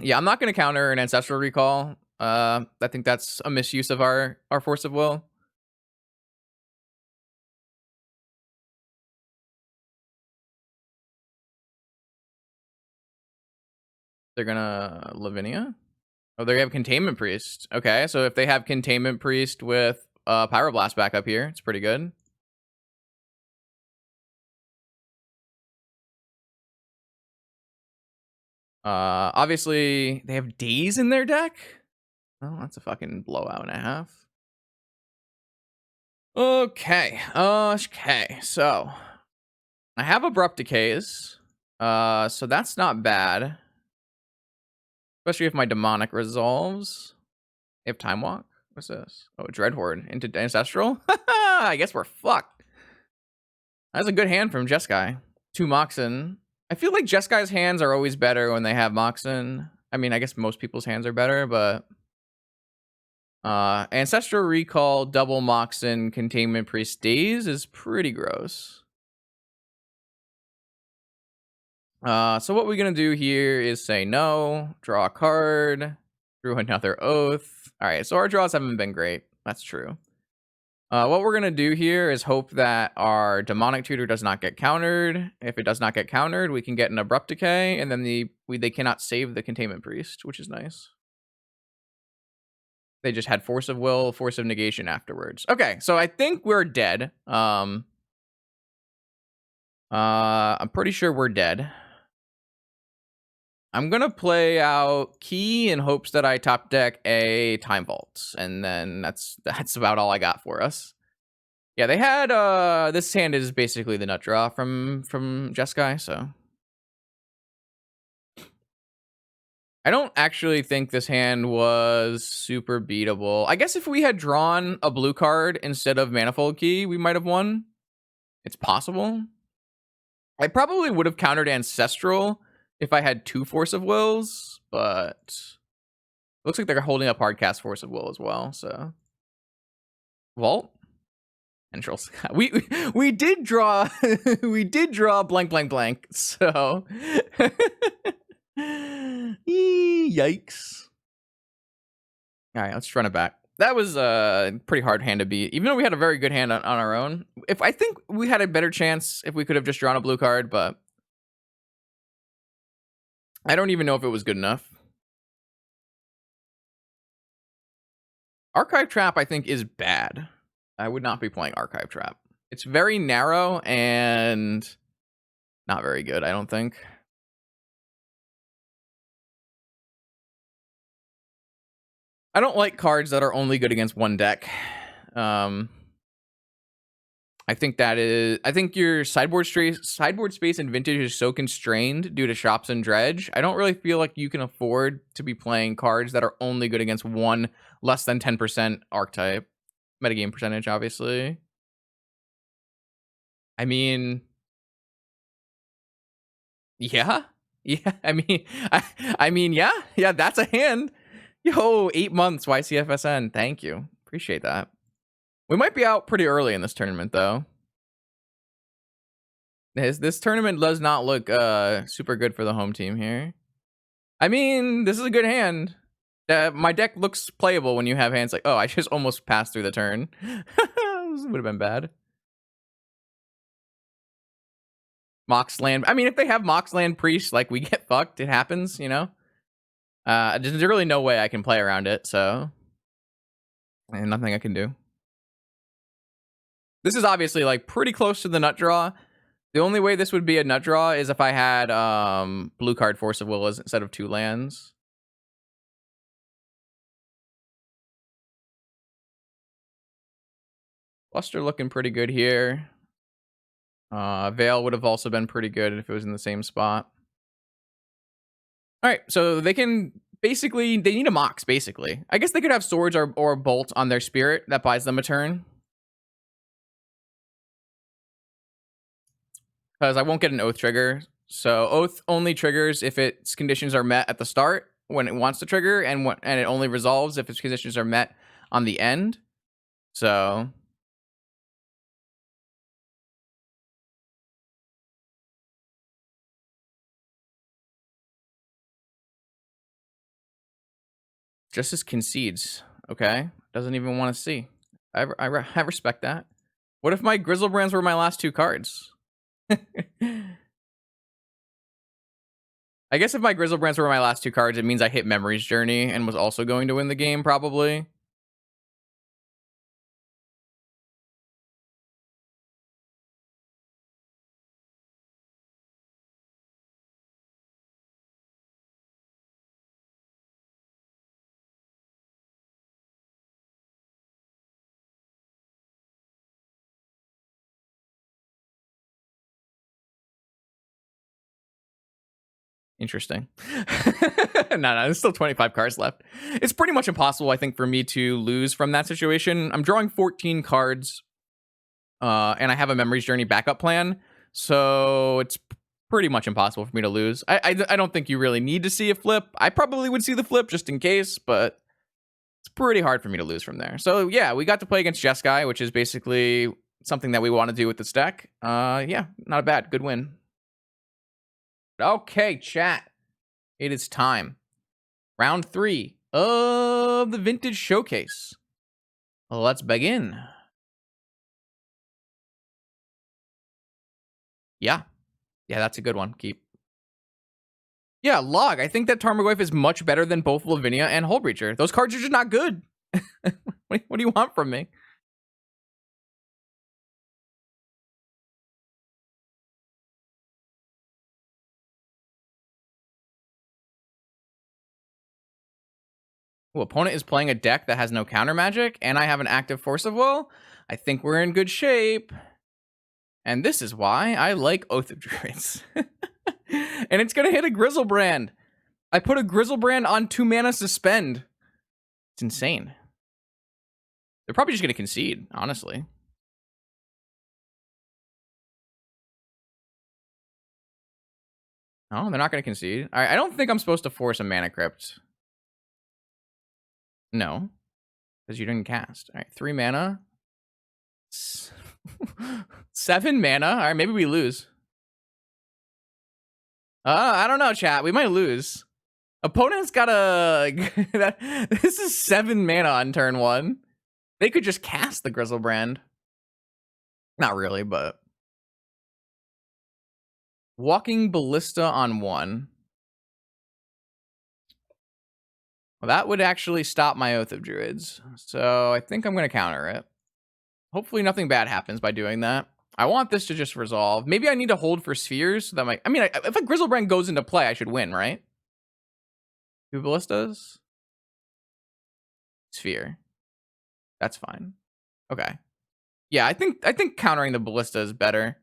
Yeah, I'm not going to counter an Ancestral Recall. I think that's a misuse of our Force of Will. They're gonna Lavinia? Oh, they have Containment Priest. Okay, so if they have Containment Priest with Pyroblast back up here, it's pretty good. Obviously, they have Daze in their deck. Oh, that's a fucking blowout and a half. Okay. Okay. So I have Abrupt Decays. So that's not bad. Especially if my Demonic resolves. They have Time Walk. What's this? Oh, Dreadhorde into Ancestral. I guess we're fucked. That's a good hand from Jeskai. 2 Moxen. I feel like Jeskai's hands are always better when they have Moxen. I mean, I guess most people's hands are better, but Ancestral Recall, double Moxen, Containment Priest Daze is pretty gross. So what we're gonna do here is say no, draw a card, drew another Oath. All right, so our draws haven't been great. That's true. What we're gonna do here is hope that our Demonic Tutor does not get countered. If it does not get countered, we can get an Abrupt Decay, and then they cannot save the Containment Priest, which is nice. They just had Force of Will, Force of Negation afterwards. Okay, so I think we're dead. I'm pretty sure we're dead. I'm gonna play out Key in hopes that I top deck a Time Vault, and then that's about all I got for us. Yeah, they had this hand is basically the nut draw from Jeskai, so I don't actually think this hand was super beatable. I guess if we had drawn a blue card instead of Manifold Key, we might have won. It's possible. I probably would have countered Ancestral if I had 2 Force of Wills, but it looks like they're holding up Hardcast Force of Will as well, so Vault. Entrals. We did draw we did draw blank blank blank, so yikes. All right, let's run it back. That was a pretty hard hand to beat, even though we had a very good hand on our own. If I think we had a better chance if we could have just drawn a blue card, but I don't even know if it was good enough. Archive Trap, I think, is bad. I would not be playing Archive Trap. It's very narrow and not very good, I don't think. I don't like cards that are only good against one deck. I think your sideboard space in Vintage is so constrained due to Shops and Dredge. I don't really feel like you can afford to be playing cards that are only good against one less than 10% archetype. Metagame percentage, obviously. I mean, yeah. Yeah, I mean, yeah. Yeah, that's a hand. Yo, 8 months, YCFSN. Thank you. Appreciate that. We might be out pretty early in this tournament, though. This tournament does not look super good for the home team here. I mean, this is a good hand. My deck looks playable when you have hands like, oh, I just almost passed through the turn. This would have been bad. Moxland. I mean, if they have Moxland Priest, like, we get fucked. It happens, you know? There's really no way I can play around it, so... And nothing I can do. This is obviously, like, pretty close to the nut draw. The only way this would be a nut draw is if I had blue card Force of Will instead of 2 lands. Luster looking pretty good here. Veil would have also been pretty good if it was in the same spot. All right, so they can basically, they need a Mox, basically. I guess they could have Swords or Bolt on their Spirit. That buys them a turn. Because I won't get an Oath trigger. So Oath only triggers if its conditions are met at the start when it wants to trigger, and it only resolves if its conditions are met on the end. So... Justice concedes. Okay. Doesn't even want to see. I respect that. What if my Grizzlebrands were my last 2 cards? I guess if my Grizzlebrands were my last 2 cards, it means I hit Memory's Journey and was also going to win the game, probably. Interesting. No, there's still 25 cards left. It's pretty much impossible, I think, for me to lose from that situation. I'm drawing 14 cards, and I have a Memory's Journey backup plan, so it's pretty much impossible for me to lose. I don't think you really need to see a flip. I probably would see the flip just in case, but it's pretty hard for me to lose from there. So yeah, we got to play against Jeskai, which is basically something that we want to do with this deck. Yeah, not a bad. Good win. Okay, chat. It is time. Round 3 of the Vintage Showcase. Let's begin. Yeah. Yeah, that's a good one. Keep. Yeah, Log. I think that Tarmogoyf is much better than both Lavinia and Hullbreacher. Those cards are just not good. What do you want from me? Ooh, opponent is playing a deck that has no counter magic, and I have an active Force of Will. I think we're in good shape. And this is why I like Oath of Druids. And it's going to hit a Grizzlebrand. I put a Grizzlebrand on 2 mana Suspend. It's insane. They're probably just going to concede, honestly. No, they're not going to concede. All right, I don't think I'm supposed to force a Mana Crypt. No, because you didn't cast. All right, 3 mana. 7 mana. All right, maybe we lose. I don't know, chat. We might lose. Opponent's got a... This is 7 mana on turn 1. They could just cast the Grizzlebrand. Not really, but... Walking Ballista on 1. Well, that would actually stop my Oath of Druids. So I think I'm going to counter it. Hopefully nothing bad happens by doing that. I want this to just resolve. Maybe I need to hold for spheres. So that might... I mean, if a Grizzlebrand goes into play, I should win, right? 2 ballistas. Sphere. That's fine. Okay. Yeah, I think countering the ballista is better.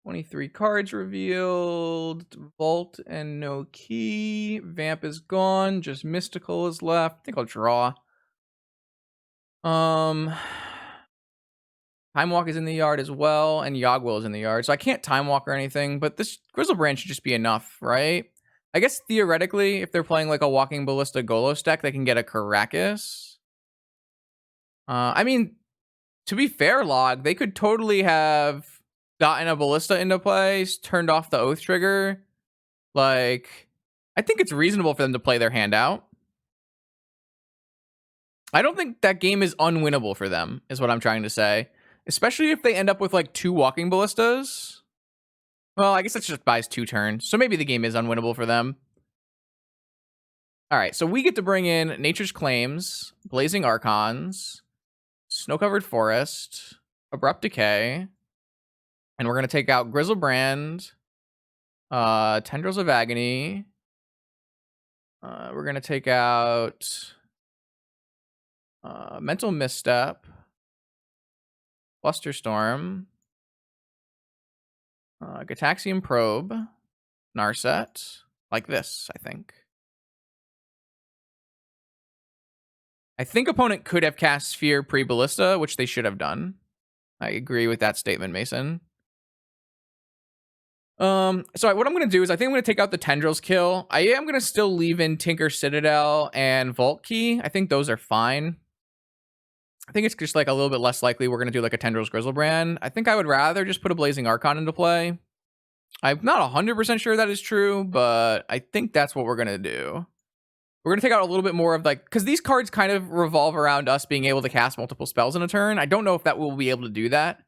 "23 cards revealed. Vault and no key. Vamp is gone. Just Mystical is left. I think I'll draw. Time Walk is in the yard as well, and Yogwill is in the yard. So I can't Time Walk or anything, but this Grizzlebrand should just be enough, right? I guess theoretically, if they're playing like a Walking Ballista Golos deck, they can get a Karakas. I mean, to be fair, Log, they could totally have gotten a Ballista into place, turned off the Oath trigger. Like, I think it's reasonable for them to play their hand out. I don't think that game is unwinnable for them, is what I'm trying to say. Especially if they end up with like 2 Walking Ballistas. Well, I guess that just buys 2 turns. So maybe the game is unwinnable for them. All right, so we get to bring in Nature's Claims, Blazing Archons, Snow-Covered Forest, Abrupt Decay, and we're going to take out Grizzlebrand, Tendrils of Agony. We're going to take out Mental Misstep, Flusterstorm, Gataxian Probe, Narset, like this, I think. I think opponent could have cast Sphere pre-Ballista, which they should have done. I agree with that statement, Mason. So what I'm going to do is I think I'm going to take out the Tendrils kill. I am going to still leave in Tinker Citadel and Vault Key. I think those are fine. I think it's just like a little bit less likely we're going to do like a Tendrils Grizzlebrand. I think I would rather just put a Blazing Archon into play. I'm not 100% sure that is true, but I think that's what we're going to do. We're going to take out a little bit more of like... Because these cards kind of revolve around us being able to cast multiple spells in a turn. I don't know if that we'll be able to do that.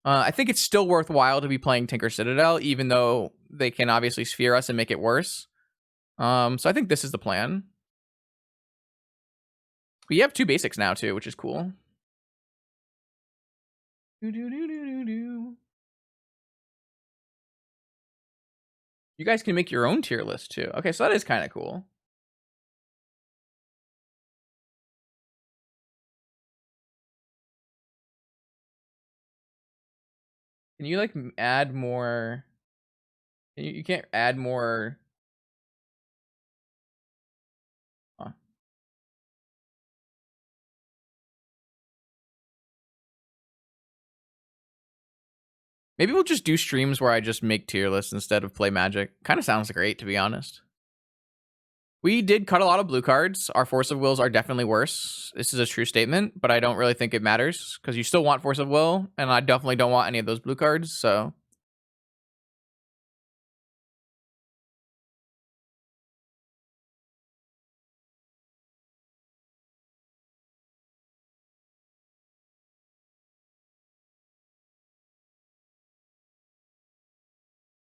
I think it's still worthwhile to be playing Tinker Citadel, even though they can obviously sphere us and make it worse. So I think this is the plan. We have 2 basics now, too, which is cool. You guys can make your own tier list, too. Okay, so that is kind of cool. Can you, like, add more... You can't add more... Huh. Maybe we'll just do streams where I just make tier lists instead of play Magic. Kind of sounds great, to be honest. We did cut a lot of blue cards. Our Force of Wills are definitely worse. This is a true statement, but I don't really think it matters because you still want Force of Will, and I definitely don't want any of those blue cards, so...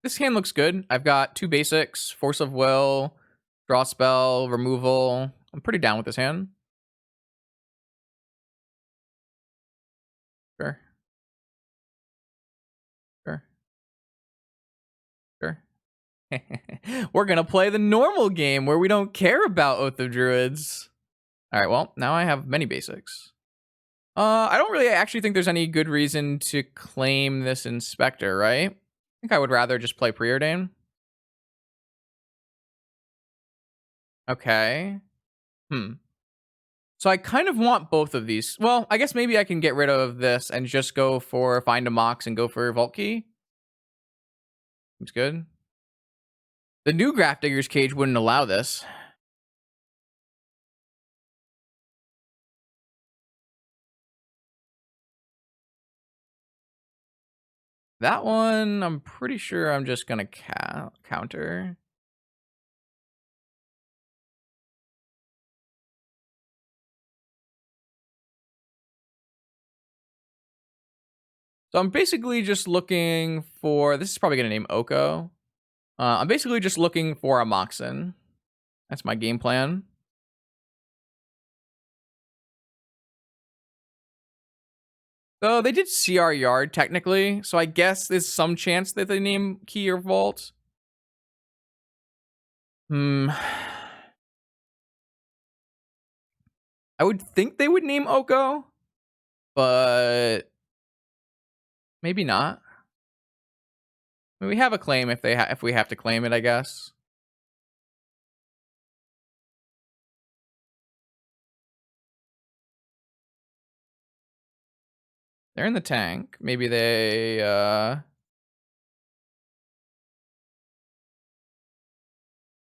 This hand looks good. I've got 2 basics, Force of Will, draw spell, removal. I'm pretty down with this hand. Sure. Sure. Sure. We're going to play the normal game where we don't care about Oath of Druids. All right, well, now I have many basics. I don't really actually think there's any good reason to claim this Inspector, right? I think I would rather just play Preordain. Okay. So I kind of want both of these. Well, I guess maybe I can get rid of this and just go for Find a Mox and go for Vault Key. Seems good. The new Grafdigger's Cage wouldn't allow this. That one, I'm pretty sure I'm just gonna counter. So I'm basically just looking for. This is probably gonna name Oko. I'm basically just looking for a Moxen. That's my game plan. So they did CR Yard technically, so I guess there's some chance that they name Key or Vault. Hmm. I would think they would name Oko, but maybe not. I mean, we have a claim if if we have to claim it, I guess. They're in the tank. Maybe they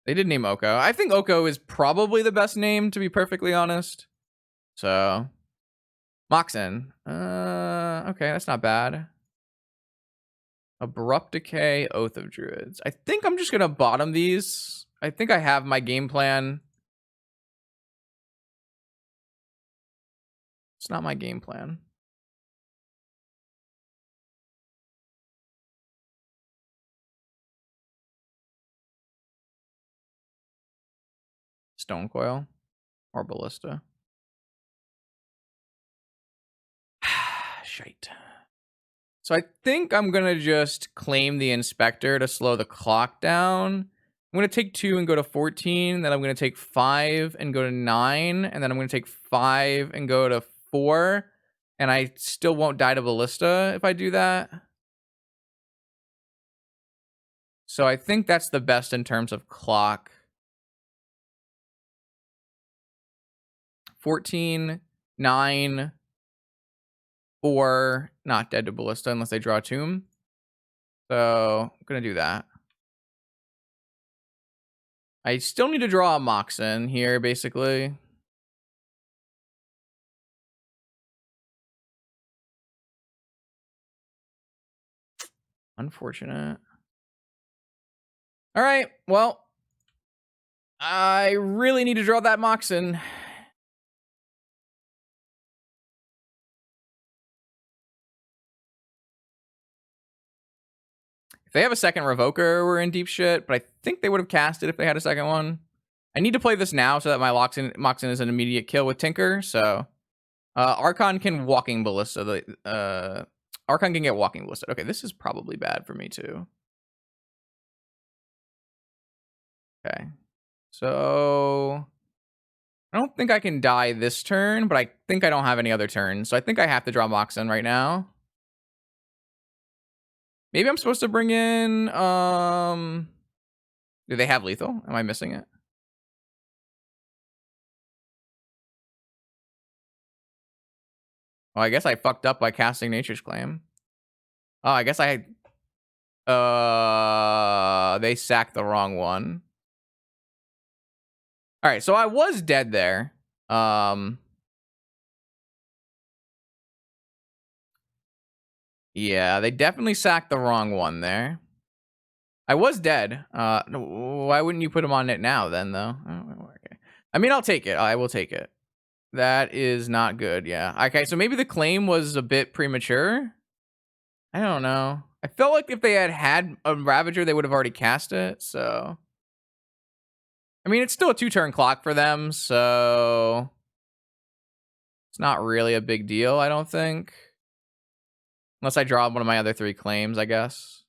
did name Oko. I think Oko is probably the best name, to be perfectly honest. So Moxen. Okay, that's not bad. Abrupt Decay, Oath of Druids. I think I'm just gonna bottom these. I think I have my game plan. It's not my game plan. Stone Coil or Ballista. Shite. So I think I'm gonna just claim the Inspector to slow the clock down. I'm gonna take 2 and go to 14. Then I'm gonna take 5 and go to 9. And then I'm gonna take 5 and go to 4. And I still won't die to Ballista if I do that. So I think that's the best in terms of clock. 14, 9, 4, not dead to Ballista unless they draw a tomb. So I'm gonna do that. I still need to draw a Moxen here, basically. Unfortunate. All right, well, I really need to draw that Moxen. If they have a second Revoker, we're in deep shit, but I think they would have cast it if they had a second one. I need to play this now so that my Moxen is an immediate kill with Tinker, so... Archon can Walking Ballista. Archon can get Walking Ballista. Okay, this is probably bad for me, too. Okay. So... I don't think I can die this turn, but I think I don't have any other turns. So I think I have to draw Moxen right now. Maybe I'm supposed to bring in... Do they have lethal? Am I missing it? Well, I guess I fucked up by casting Nature's Claim. Oh, I guess I... They sacked the wrong one. Alright, so I was dead there. Yeah, they definitely sacked the wrong one there. I was dead. Why wouldn't you put him on it now then, though? Oh, okay. I mean, I'll take it. I will take it. That is not good, yeah. Okay, so maybe the claim was a bit premature? I don't know. I felt like if they had a Ravager, they would have already cast it, so... I mean, it's still a 2-turn clock for them, so... It's not really a big deal, I don't think. Unless I draw one of my other 3 claims, I guess.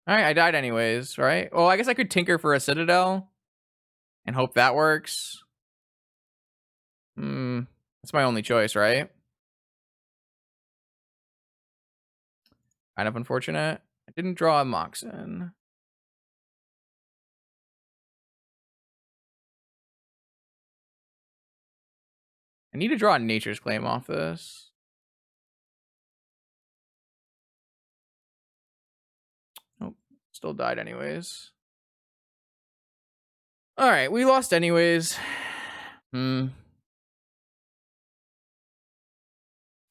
Alright, I died anyways, right? Well, I guess I could Tinker for a Citadel. And hope that works. That's my only choice, right? Kind of unfortunate. I didn't draw a Moxen. I need to draw a Nature's Claim off this. Oh, still died anyways. All right, we lost anyways.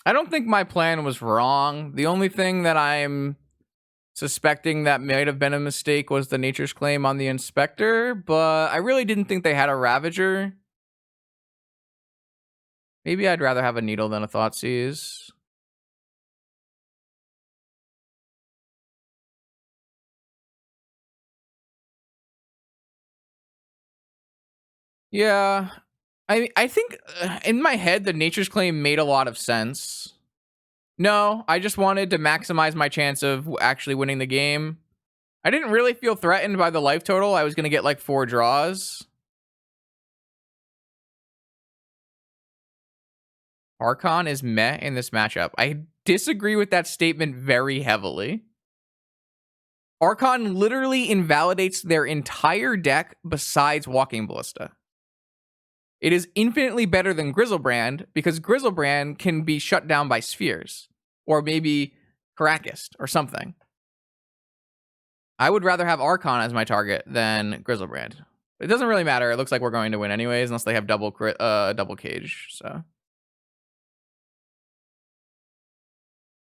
I don't think my plan was wrong. The only thing that I'm suspecting that might have been a mistake was the Nature's Claim on the Inspector, but I really didn't think they had a Ravager. Maybe I'd rather have a Needle than a Thoughtseize. Yeah, I think in my head the Nature's Claim made a lot of sense. No, I just wanted to maximize my chance of actually winning the game. I didn't really feel threatened by the life total. I was going to get like 4 draws. Archon is meh in this matchup. I disagree with that statement very heavily. Archon literally invalidates their entire deck besides Walking Ballista. It is infinitely better than Grizzlebrand because Grizzlebrand can be shut down by spheres or maybe Karakist or something. I would rather have Archon as my target than Grizzlebrand. It doesn't really matter. It looks like we're going to win anyways, unless they have double cage. So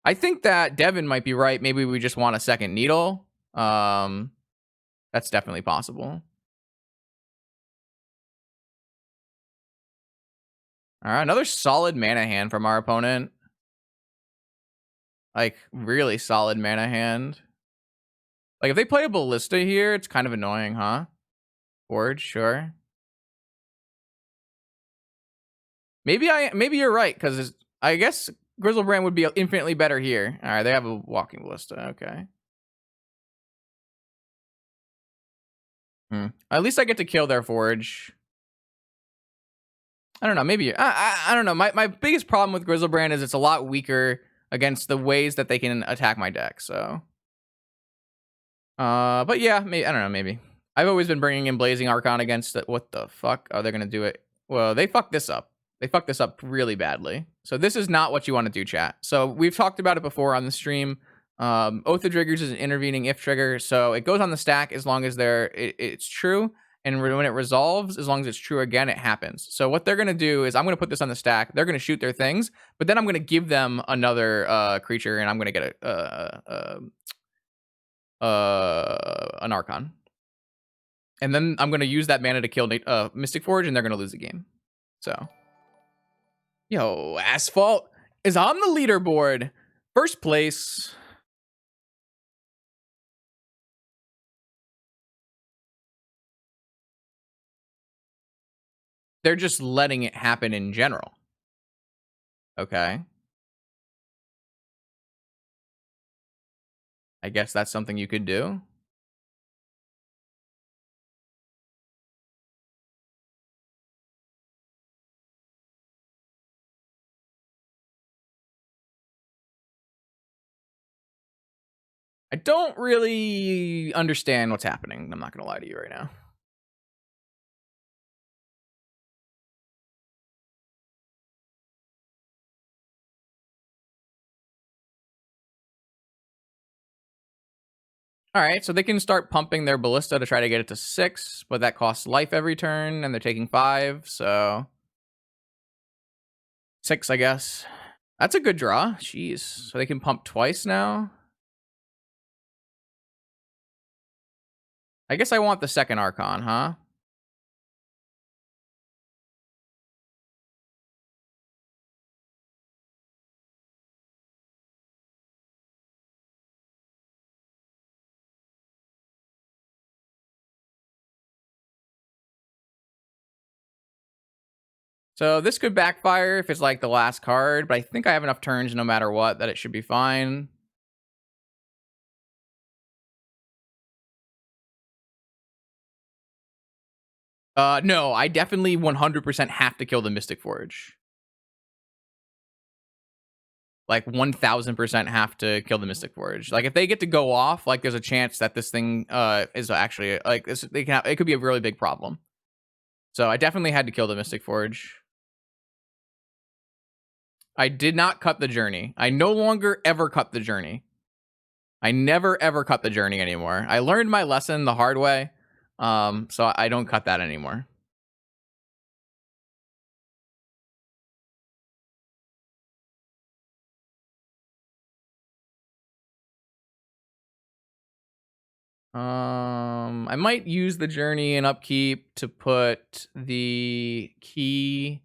I think that Devin might be right. Maybe we just want a second Needle. That's definitely possible. All right, another solid mana hand from our opponent. Like, really solid mana hand. Like, if they play a Ballista here, it's kind of annoying, huh? Forge, sure. Maybe you're right, because I guess Grizzlebrand would be infinitely better here. All right, they have a Walking Ballista. Okay. At least I get to kill their Forge. I don't know. Maybe I don't know. My biggest problem with Grizzlebrand is it's a lot weaker against the ways that they can attack my deck. So, but yeah, maybe, I don't know. Maybe I've always been bringing in Blazing Archon against it. What the fuck? Oh, they're gonna do it. Well, they fucked this up. They fucked this up really badly. So this is not what you want to do, chat. So we've talked about it before on the stream. Oath of Triggers is an intervening if trigger, so it goes on the stack as long as it's true. And when it resolves, as long as it's true again, it happens. So what they're going to do is I'm going to put this on the stack. They're going to shoot their things, but then I'm going to give them another creature, and I'm going to get an Archon. And then I'm going to use that mana to kill Mystic Forge, and they're going to lose the game. So, yo, Asphalt is on the leaderboard. First place. They're just letting it happen in general. Okay. I guess that's something you could do. I don't really understand what's happening. I'm not going to lie to you right now. All right, so they can start pumping their Ballista to try to get it to 6, but that costs life every turn, and they're taking 5, so 6, I guess. That's a good draw. Jeez. So they can pump twice now? I guess I want the second Archon, huh? So this could backfire if it's like the last card, but I think I have enough turns no matter what that it should be fine. No, I definitely 100% have to kill the Mystic Forge. Like 1000% have to kill the Mystic Forge. Like if they get to go off, like there's a chance that this thing is actually like this. It could be a really big problem. So I definitely had to kill the Mystic Forge. I did not cut the journey. I no longer ever cut the journey. I never ever cut the journey anymore. I learned my lesson the hard way. So I don't cut that anymore. I might use the journey and upkeep to put the key,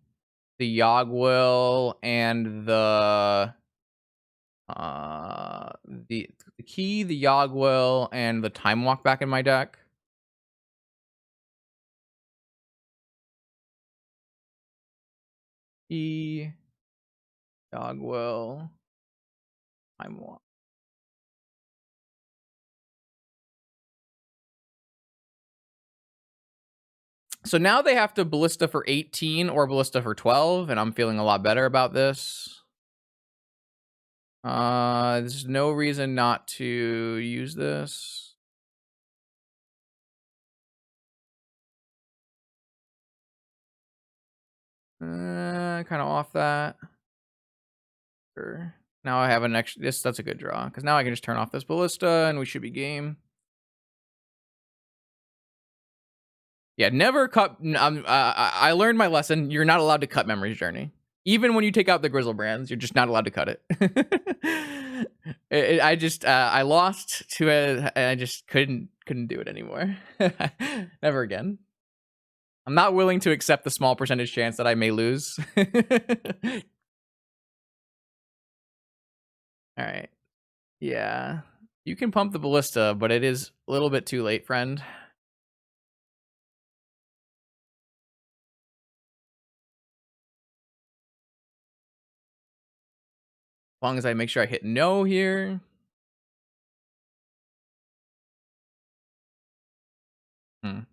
the Yogwill, and the key, the Yogwill, and the Time Walk back in my deck. Key, Yogwill, Time Walk. So now they have to Ballista for 18 or Ballista for 12, and I'm feeling a lot better about this. There's no reason not to use this. Kind of off that. Sure. Now I have an extra. That's a good draw because now I can just turn off this Ballista and we should be game. Yeah, never cut. I learned my lesson. You're not allowed to cut Memory's Journey. Even when you take out the Grizzle brands, you're just not allowed to cut it. I lost to it. And I just couldn't do it anymore. Never again. I'm not willing to accept the small percentage chance that I may lose. All right. Yeah. You can pump the Ballista, but it is a little bit too late, friend. As long as I make sure I hit no here. I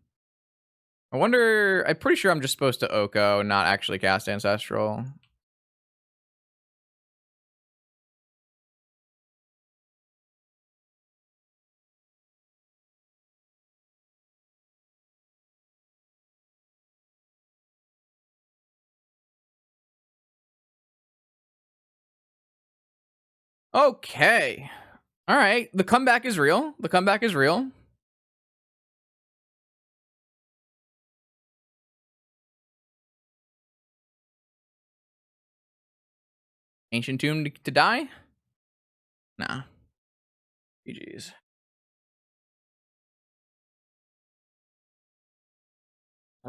wonder, I'm pretty sure I'm just supposed to Oko, not actually cast Ancestral. Okay. All right. The comeback is real. The comeback is real. Ancient Tomb to die? Nah. GG's.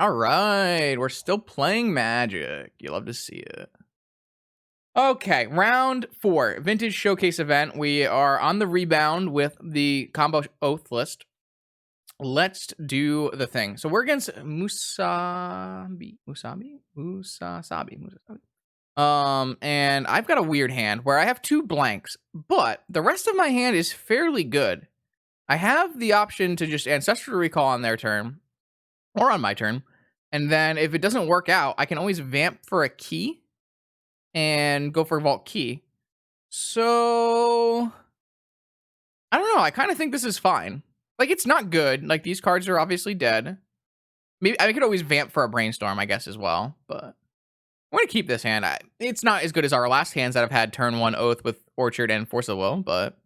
All right. We're still playing Magic. You love to see it. Okay, round 4, Vintage Showcase event. We are on the rebound with the combo oath list. Let's do the thing. So we're against Musasabi. And I've got a weird hand where I have 2 blanks, but the rest of my hand is fairly good. I have the option to just Ancestral Recall on their turn, or on my turn, and then if it doesn't work out, I can always vamp for a key and go for Vault Key. So I don't know. I kind of think this is fine. Like, it's not good. Like, these cards are obviously dead. Maybe I could always vamp for a Brainstorm, I guess, as well. But I'm going to keep this hand. It's not as good as our last hands that have had turn 1 Oath with Orchard and Force of Will. But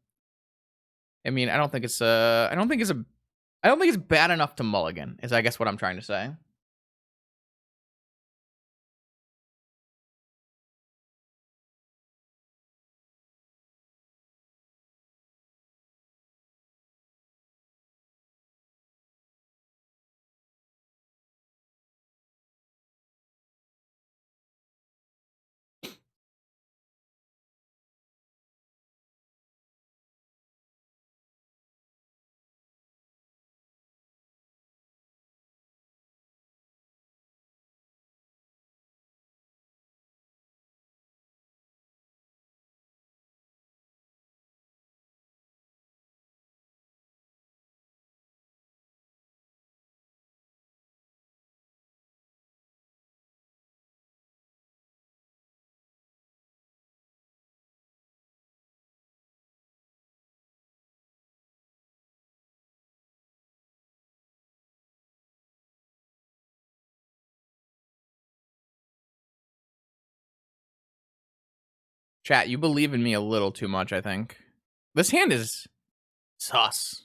I mean, I don't think it's bad enough to mulligan. Is I guess what I'm trying to say. Chat, you believe in me a little too much, I think. This hand is sus.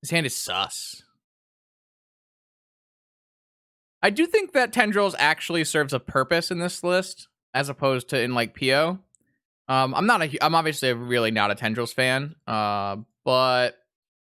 This hand is sus. I do think that Tendrils actually serves a purpose in this list, as opposed to in, like, PO. I'm obviously really not a Tendrils fan, but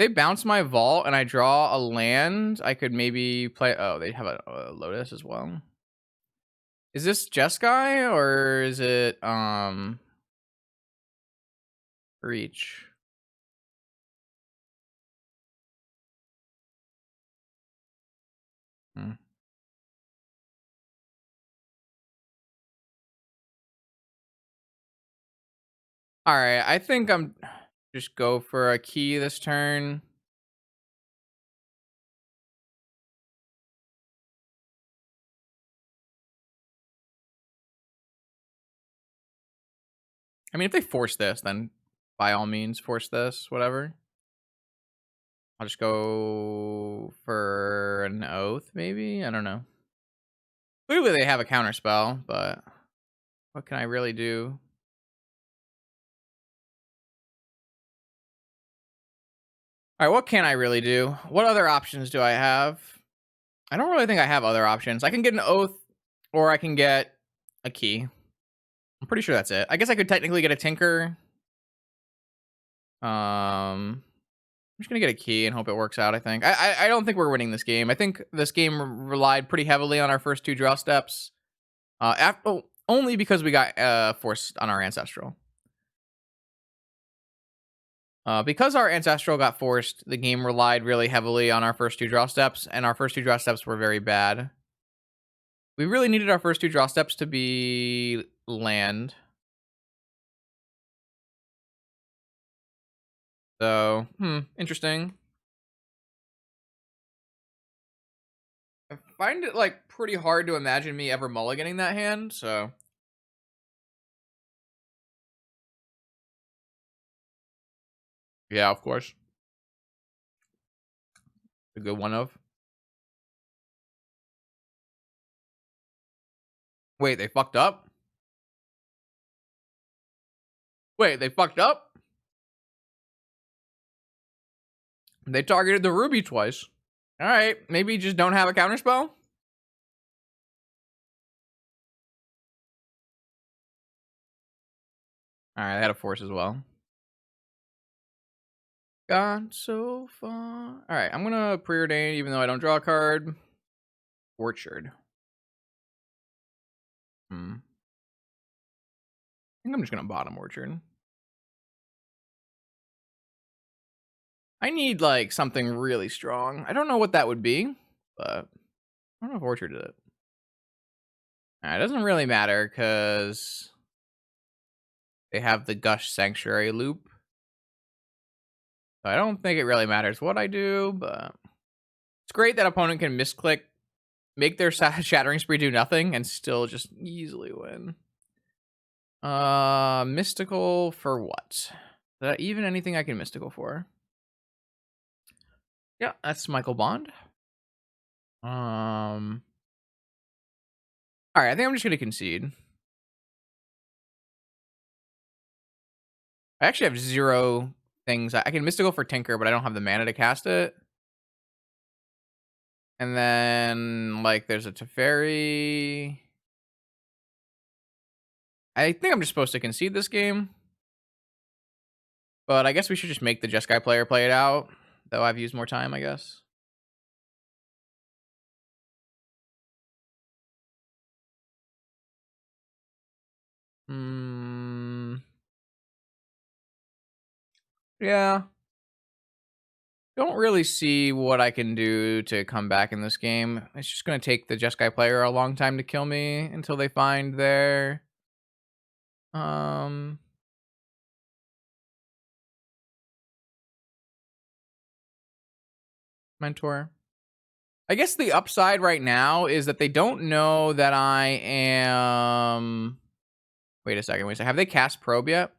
They bounce my vault and I draw a land. I could maybe play. Oh, they have a Lotus as well. Is this Jeskai or is it Reach? Hmm. All right, I think I'm just go for a key this turn. I mean, if they force this, then by all means force this, whatever. I'll just go for an Oath, maybe? I don't know. Clearly they have a counter spell, but what can I really do? All right, what can I really do? What other options do I have? I don't really think I have other options. I can get an Oath, or I can get a key. I'm pretty sure that's it. I guess I could technically get a Tinker. I'm just gonna get a key and hope it works out. I think. I don't think we're winning this game. I think this game relied pretty heavily on our first two draw steps. Only because we got forced on our ancestral. Because our ancestral got forced, the game relied really heavily on our first two draw steps, and our first two draw steps were very bad. We really needed our first two draw steps to be land. So, interesting. I find it like pretty hard to imagine me ever mulliganing that hand, so. Yeah, of course. A good one of. Wait, they fucked up? Wait, they fucked up? They targeted the ruby twice. All right, maybe just don't have a counterspell? All right, I had a force as well. Gone so far. All right, I'm gonna preordain even though I don't draw a card. Orchard. I think I'm just gonna bottom Orchard. I need like something really strong. I don't know what that would be, but I don't know if Orchard did it. It doesn't really matter because they have the Gush Sanctuary loop. So I don't think it really matters what I do, but it's great that opponent can misclick, make their Shattering Spree do nothing, and still just easily win. Mystical for what? Is that even anything I can mystical for? Yeah, that's Michael Bond. All right, I think I'm just gonna concede. I actually have 0 things. I can mystical for Tinker, but I don't have the mana to cast it. And then, like, there's a Teferi. I think I'm just supposed to concede this game. But I guess we should just make the Jeskai player play it out. Though I've used more time, I guess. Yeah. Don't really see what I can do to come back in this game. It's just going to take the Jeskai player a long time to kill me until they find their mentor. I guess the upside right now is that they don't know that I am. Wait a second. Have they cast Probe yet?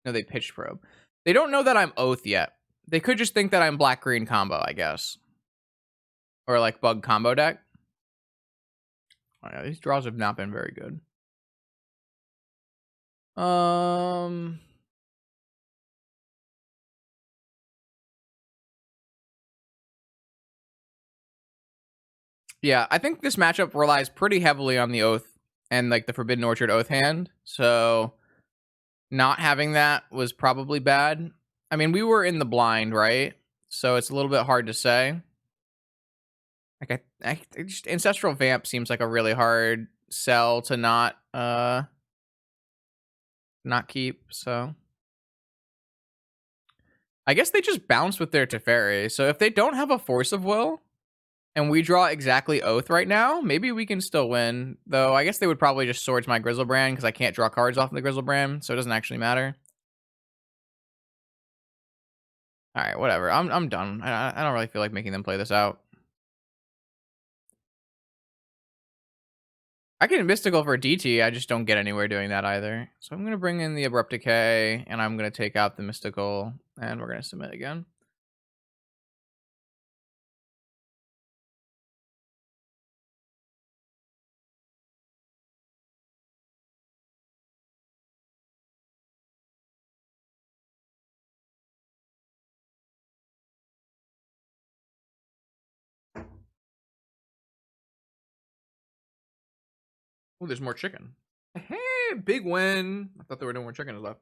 No, they pitched Probe. They don't know that I'm Oath yet. They could just think that I'm black-green combo, I guess. Or like bug combo deck. Oh, yeah, these draws have not been very good. Yeah, I think this matchup relies pretty heavily on the Oath and like the Forbidden Orchard Oath hand. So not having that was probably bad. I mean, we were in the blind, right? so it's a little bit hard to say. Like I just Ancestral Vamp seems like a really hard sell to not keep. So I guess they just bounce with their Teferi. So if they don't have a Force of Will and we draw exactly Oath right now, maybe we can still win. Though I guess they would probably just Swords my Grizzlebrand because I can't draw cards off of the Grizzlebrand, so it doesn't actually matter. All right, whatever. I'm done. I don't really feel like making them play this out. I can Mystical for DT, I just don't get anywhere doing that either. So I'm going to bring in the Abrupt Decay, and I'm going to take out the Mystical, and we're going to submit again. Oh, there's more chicken. Hey, big win. I thought there were no more chickens left.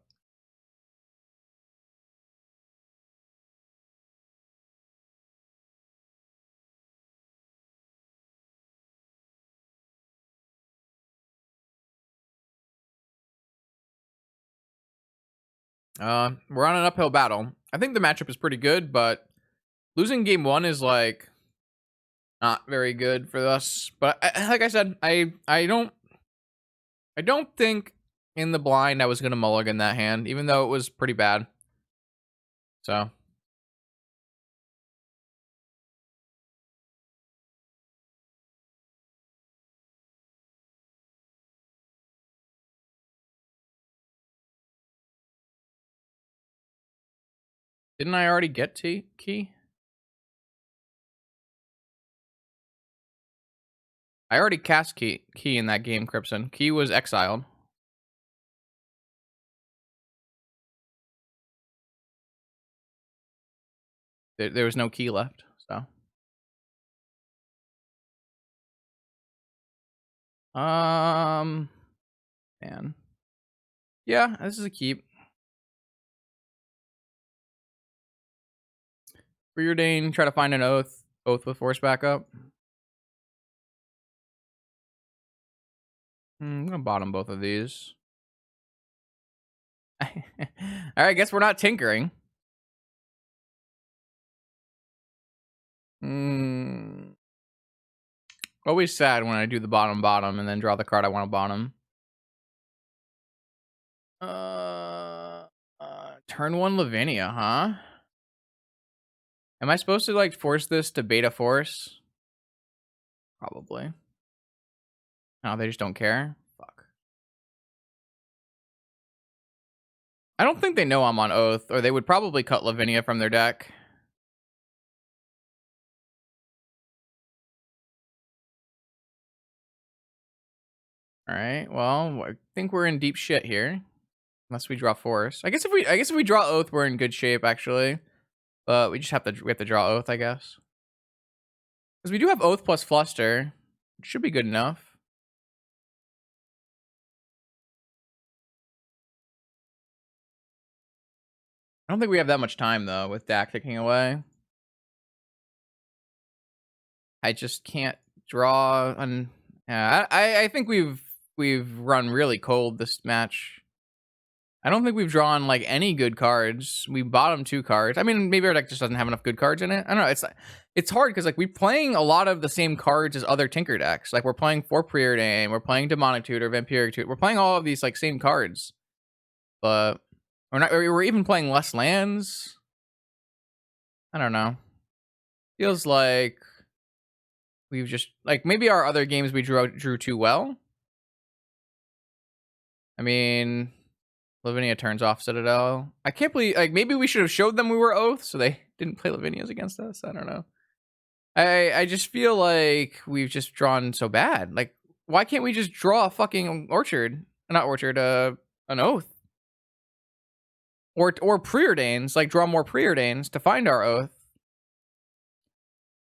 We're on an uphill battle. I think the matchup is pretty good, but losing game one is like not very good for us. But like I said, I don't think in the blind I was gonna mulligan that hand, even though it was pretty bad. So didn't I already get key? I already cast key in that game, Crimson. Key was exiled. There was no key left, so. Man. Yeah, this is a keep. Preordain, try to find an oath. Oath with force backup. I'm gonna bottom both of these. Alright, I guess we're not tinkering. Always sad when I do the bottom and then draw the card I want to bottom. Turn one Lavinia, huh? Am I supposed to like force this to beta force? Probably. No, they just don't care. Fuck. I don't think they know I'm on Oath, or they would probably cut Lavinia from their deck. Alright, well, I think we're in deep shit here. Unless we draw Force. I guess if we draw Oath, we're in good shape, actually. But we have to draw Oath, I guess. Because we do have Oath plus Fluster. It should be good enough. I don't think we have that much time, though, with Dak ticking away. I just can't draw on. Yeah, I think we've run really cold this match. I don't think we've drawn like any good cards. We bottom 2 cards. I mean, maybe our deck just doesn't have enough good cards in it. I don't know. It's hard because like we're playing a lot of the same cards as other Tinker decks. Like we're playing 4 Preordain, we're playing Demonic Tutor, Vampiric Tutor. We're playing all of these like same cards, but we're even playing less lands. I don't know. Feels like we've just like maybe our other games we drew too well. I mean, Lavinia turns off Citadel. I can't believe like maybe we should have showed them we were Oath so they didn't play Lavinias against us. I don't know. I just feel like we've just drawn so bad. Like, why can't we just draw a fucking Orchard? Not Orchard, an Oath. Or Preordains, like draw more Preordains to find our Oath.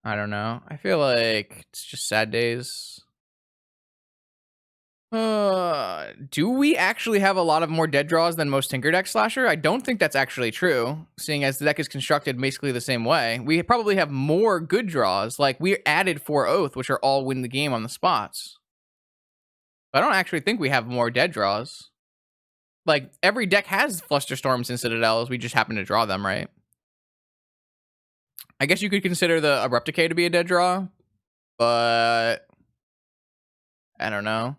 I don't know. I feel like it's just sad days. Do we actually have a lot of more dead draws than most Tinker deck Slasher? I don't think that's actually true, seeing as the deck is constructed basically the same way. We probably have more good draws. Like, we added 4 Oath, which are all win the game on the spots. But I don't actually think we have more dead draws. Like, every deck has Flusterstorms and Citadels. We just happen to draw them, right? I guess you could consider the Abrupt Decay to be a dead draw, but I don't know.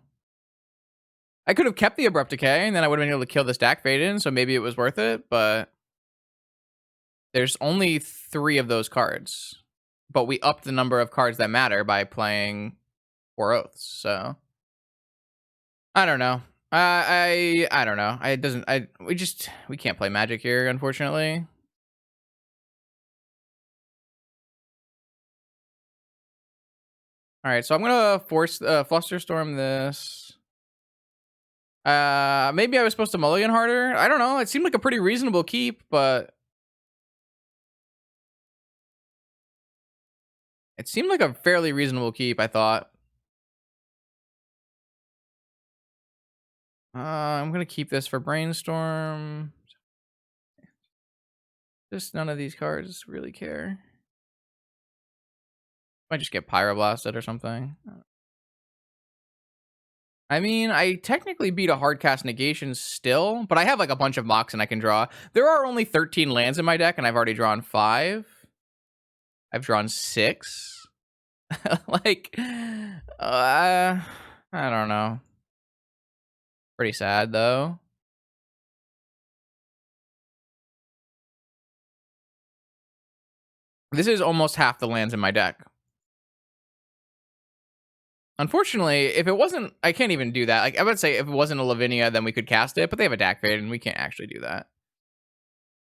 I could have kept the Abrupt Decay, and then I would have been able to kill this Dak Faden, so maybe it was worth it, but there's only 3 of those cards. But we upped the number of cards that matter by playing 4 Oaths, so I don't know. I don't know. We can't play Magic here, unfortunately. All right, so I'm gonna force Flusterstorm this. Maybe I was supposed to mulligan harder. I don't know. It seemed like a pretty reasonable keep, but it seemed like a fairly reasonable keep, I thought. I'm gonna keep this for Brainstorm. Just none of these cards really care. Might just get Pyroblasted or something. I mean, I technically beat a Hardcast Negation still, but I have like a bunch of mocks and I can draw. There are only 13 lands in my deck, and I've already drawn 5. I've drawn 6. Like, I don't know. Pretty sad, though. This is almost half the lands in my deck. Unfortunately, if it wasn't... I can't even do that. Like, I would say if it wasn't a Lavinia, then we could cast it, but they have a Dak Fade, and we can't actually do that.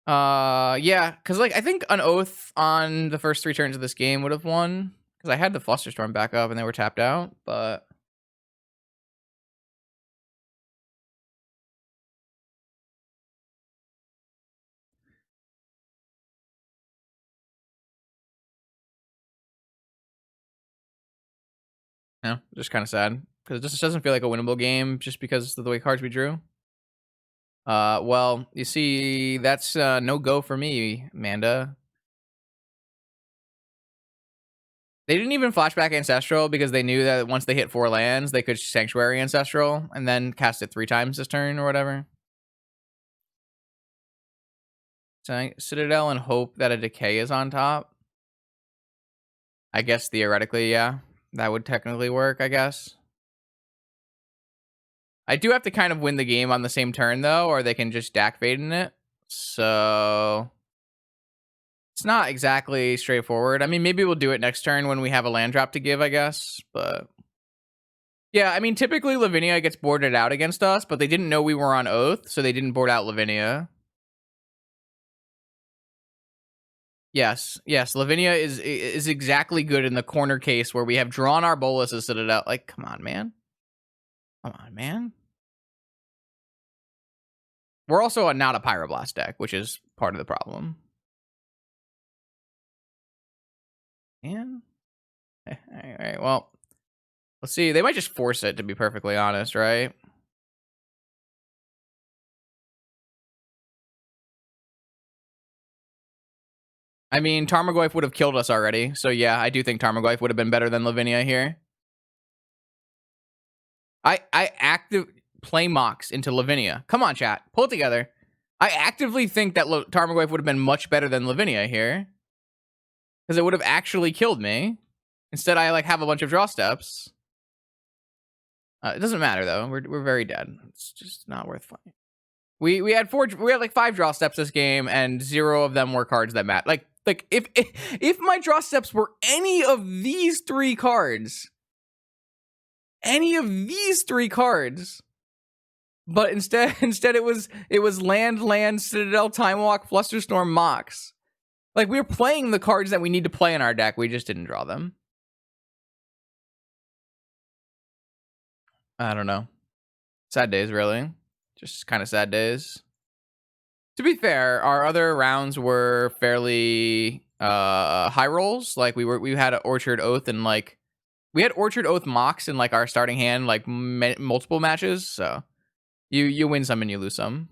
Yeah, because, like, I think an Oath on the first 3 turns of this game would have won, because I had the Flusterstorm back up, and they were tapped out, but... Yeah, just kind of sad, because it just doesn't feel like a winnable game just because of the way cards we drew. Well, you see, that's no go for me, Amanda. They didn't even flashback Ancestral because they knew that once they hit 4 lands, they could Sanctuary Ancestral and then cast it 3 times this turn or whatever. So Citadel and hope that a Decay is on top. I guess theoretically, yeah. That would technically work, I guess. I do have to kind of win the game on the same turn, though, or they can just Dak Fade in it. So... it's not exactly straightforward. I mean, maybe we'll do it next turn when we have a land drop to give, I guess. But... yeah, I mean, typically Lavinia gets boarded out against us, but they didn't know we were on Oath, so they didn't board out Lavinia. Yes, Lavinia is exactly good in the corner case where we have drawn our Bolus as Citadel. Like, come on, man. Come on, man. We're also not a Pyroblast deck, which is part of the problem. Man. All right, well, let's see. They might just force it, to be perfectly honest, right? I mean, Tarmogoyf would have killed us already. So, yeah, I do think Tarmogoyf would have been better than Lavinia here. I active play mocks into Lavinia. Come on, chat. Pull it together. I actively think that Tarmogoyf would have been much better than Lavinia here. Because it would have actually killed me. Instead, I, like, have a bunch of draw steps. It doesn't matter, though. We're very dead. It's just not worth fighting. We had 5 draw steps this game, and 0 of them were cards that matter. Like if my draw steps were any of these 3 cards, but instead it was land, Citadel, Time Walk, Flusterstorm, Mox. Like, we were playing the cards that we need to play in our deck. We just didn't draw them. I don't know. Sad days, really. Just kind of sad days. To be fair, our other rounds were fairly high rolls. Like, we had an Orchard Oath and, like, We had Orchard Oath Mox in like our starting hand, like multiple matches. So you win some and you lose some.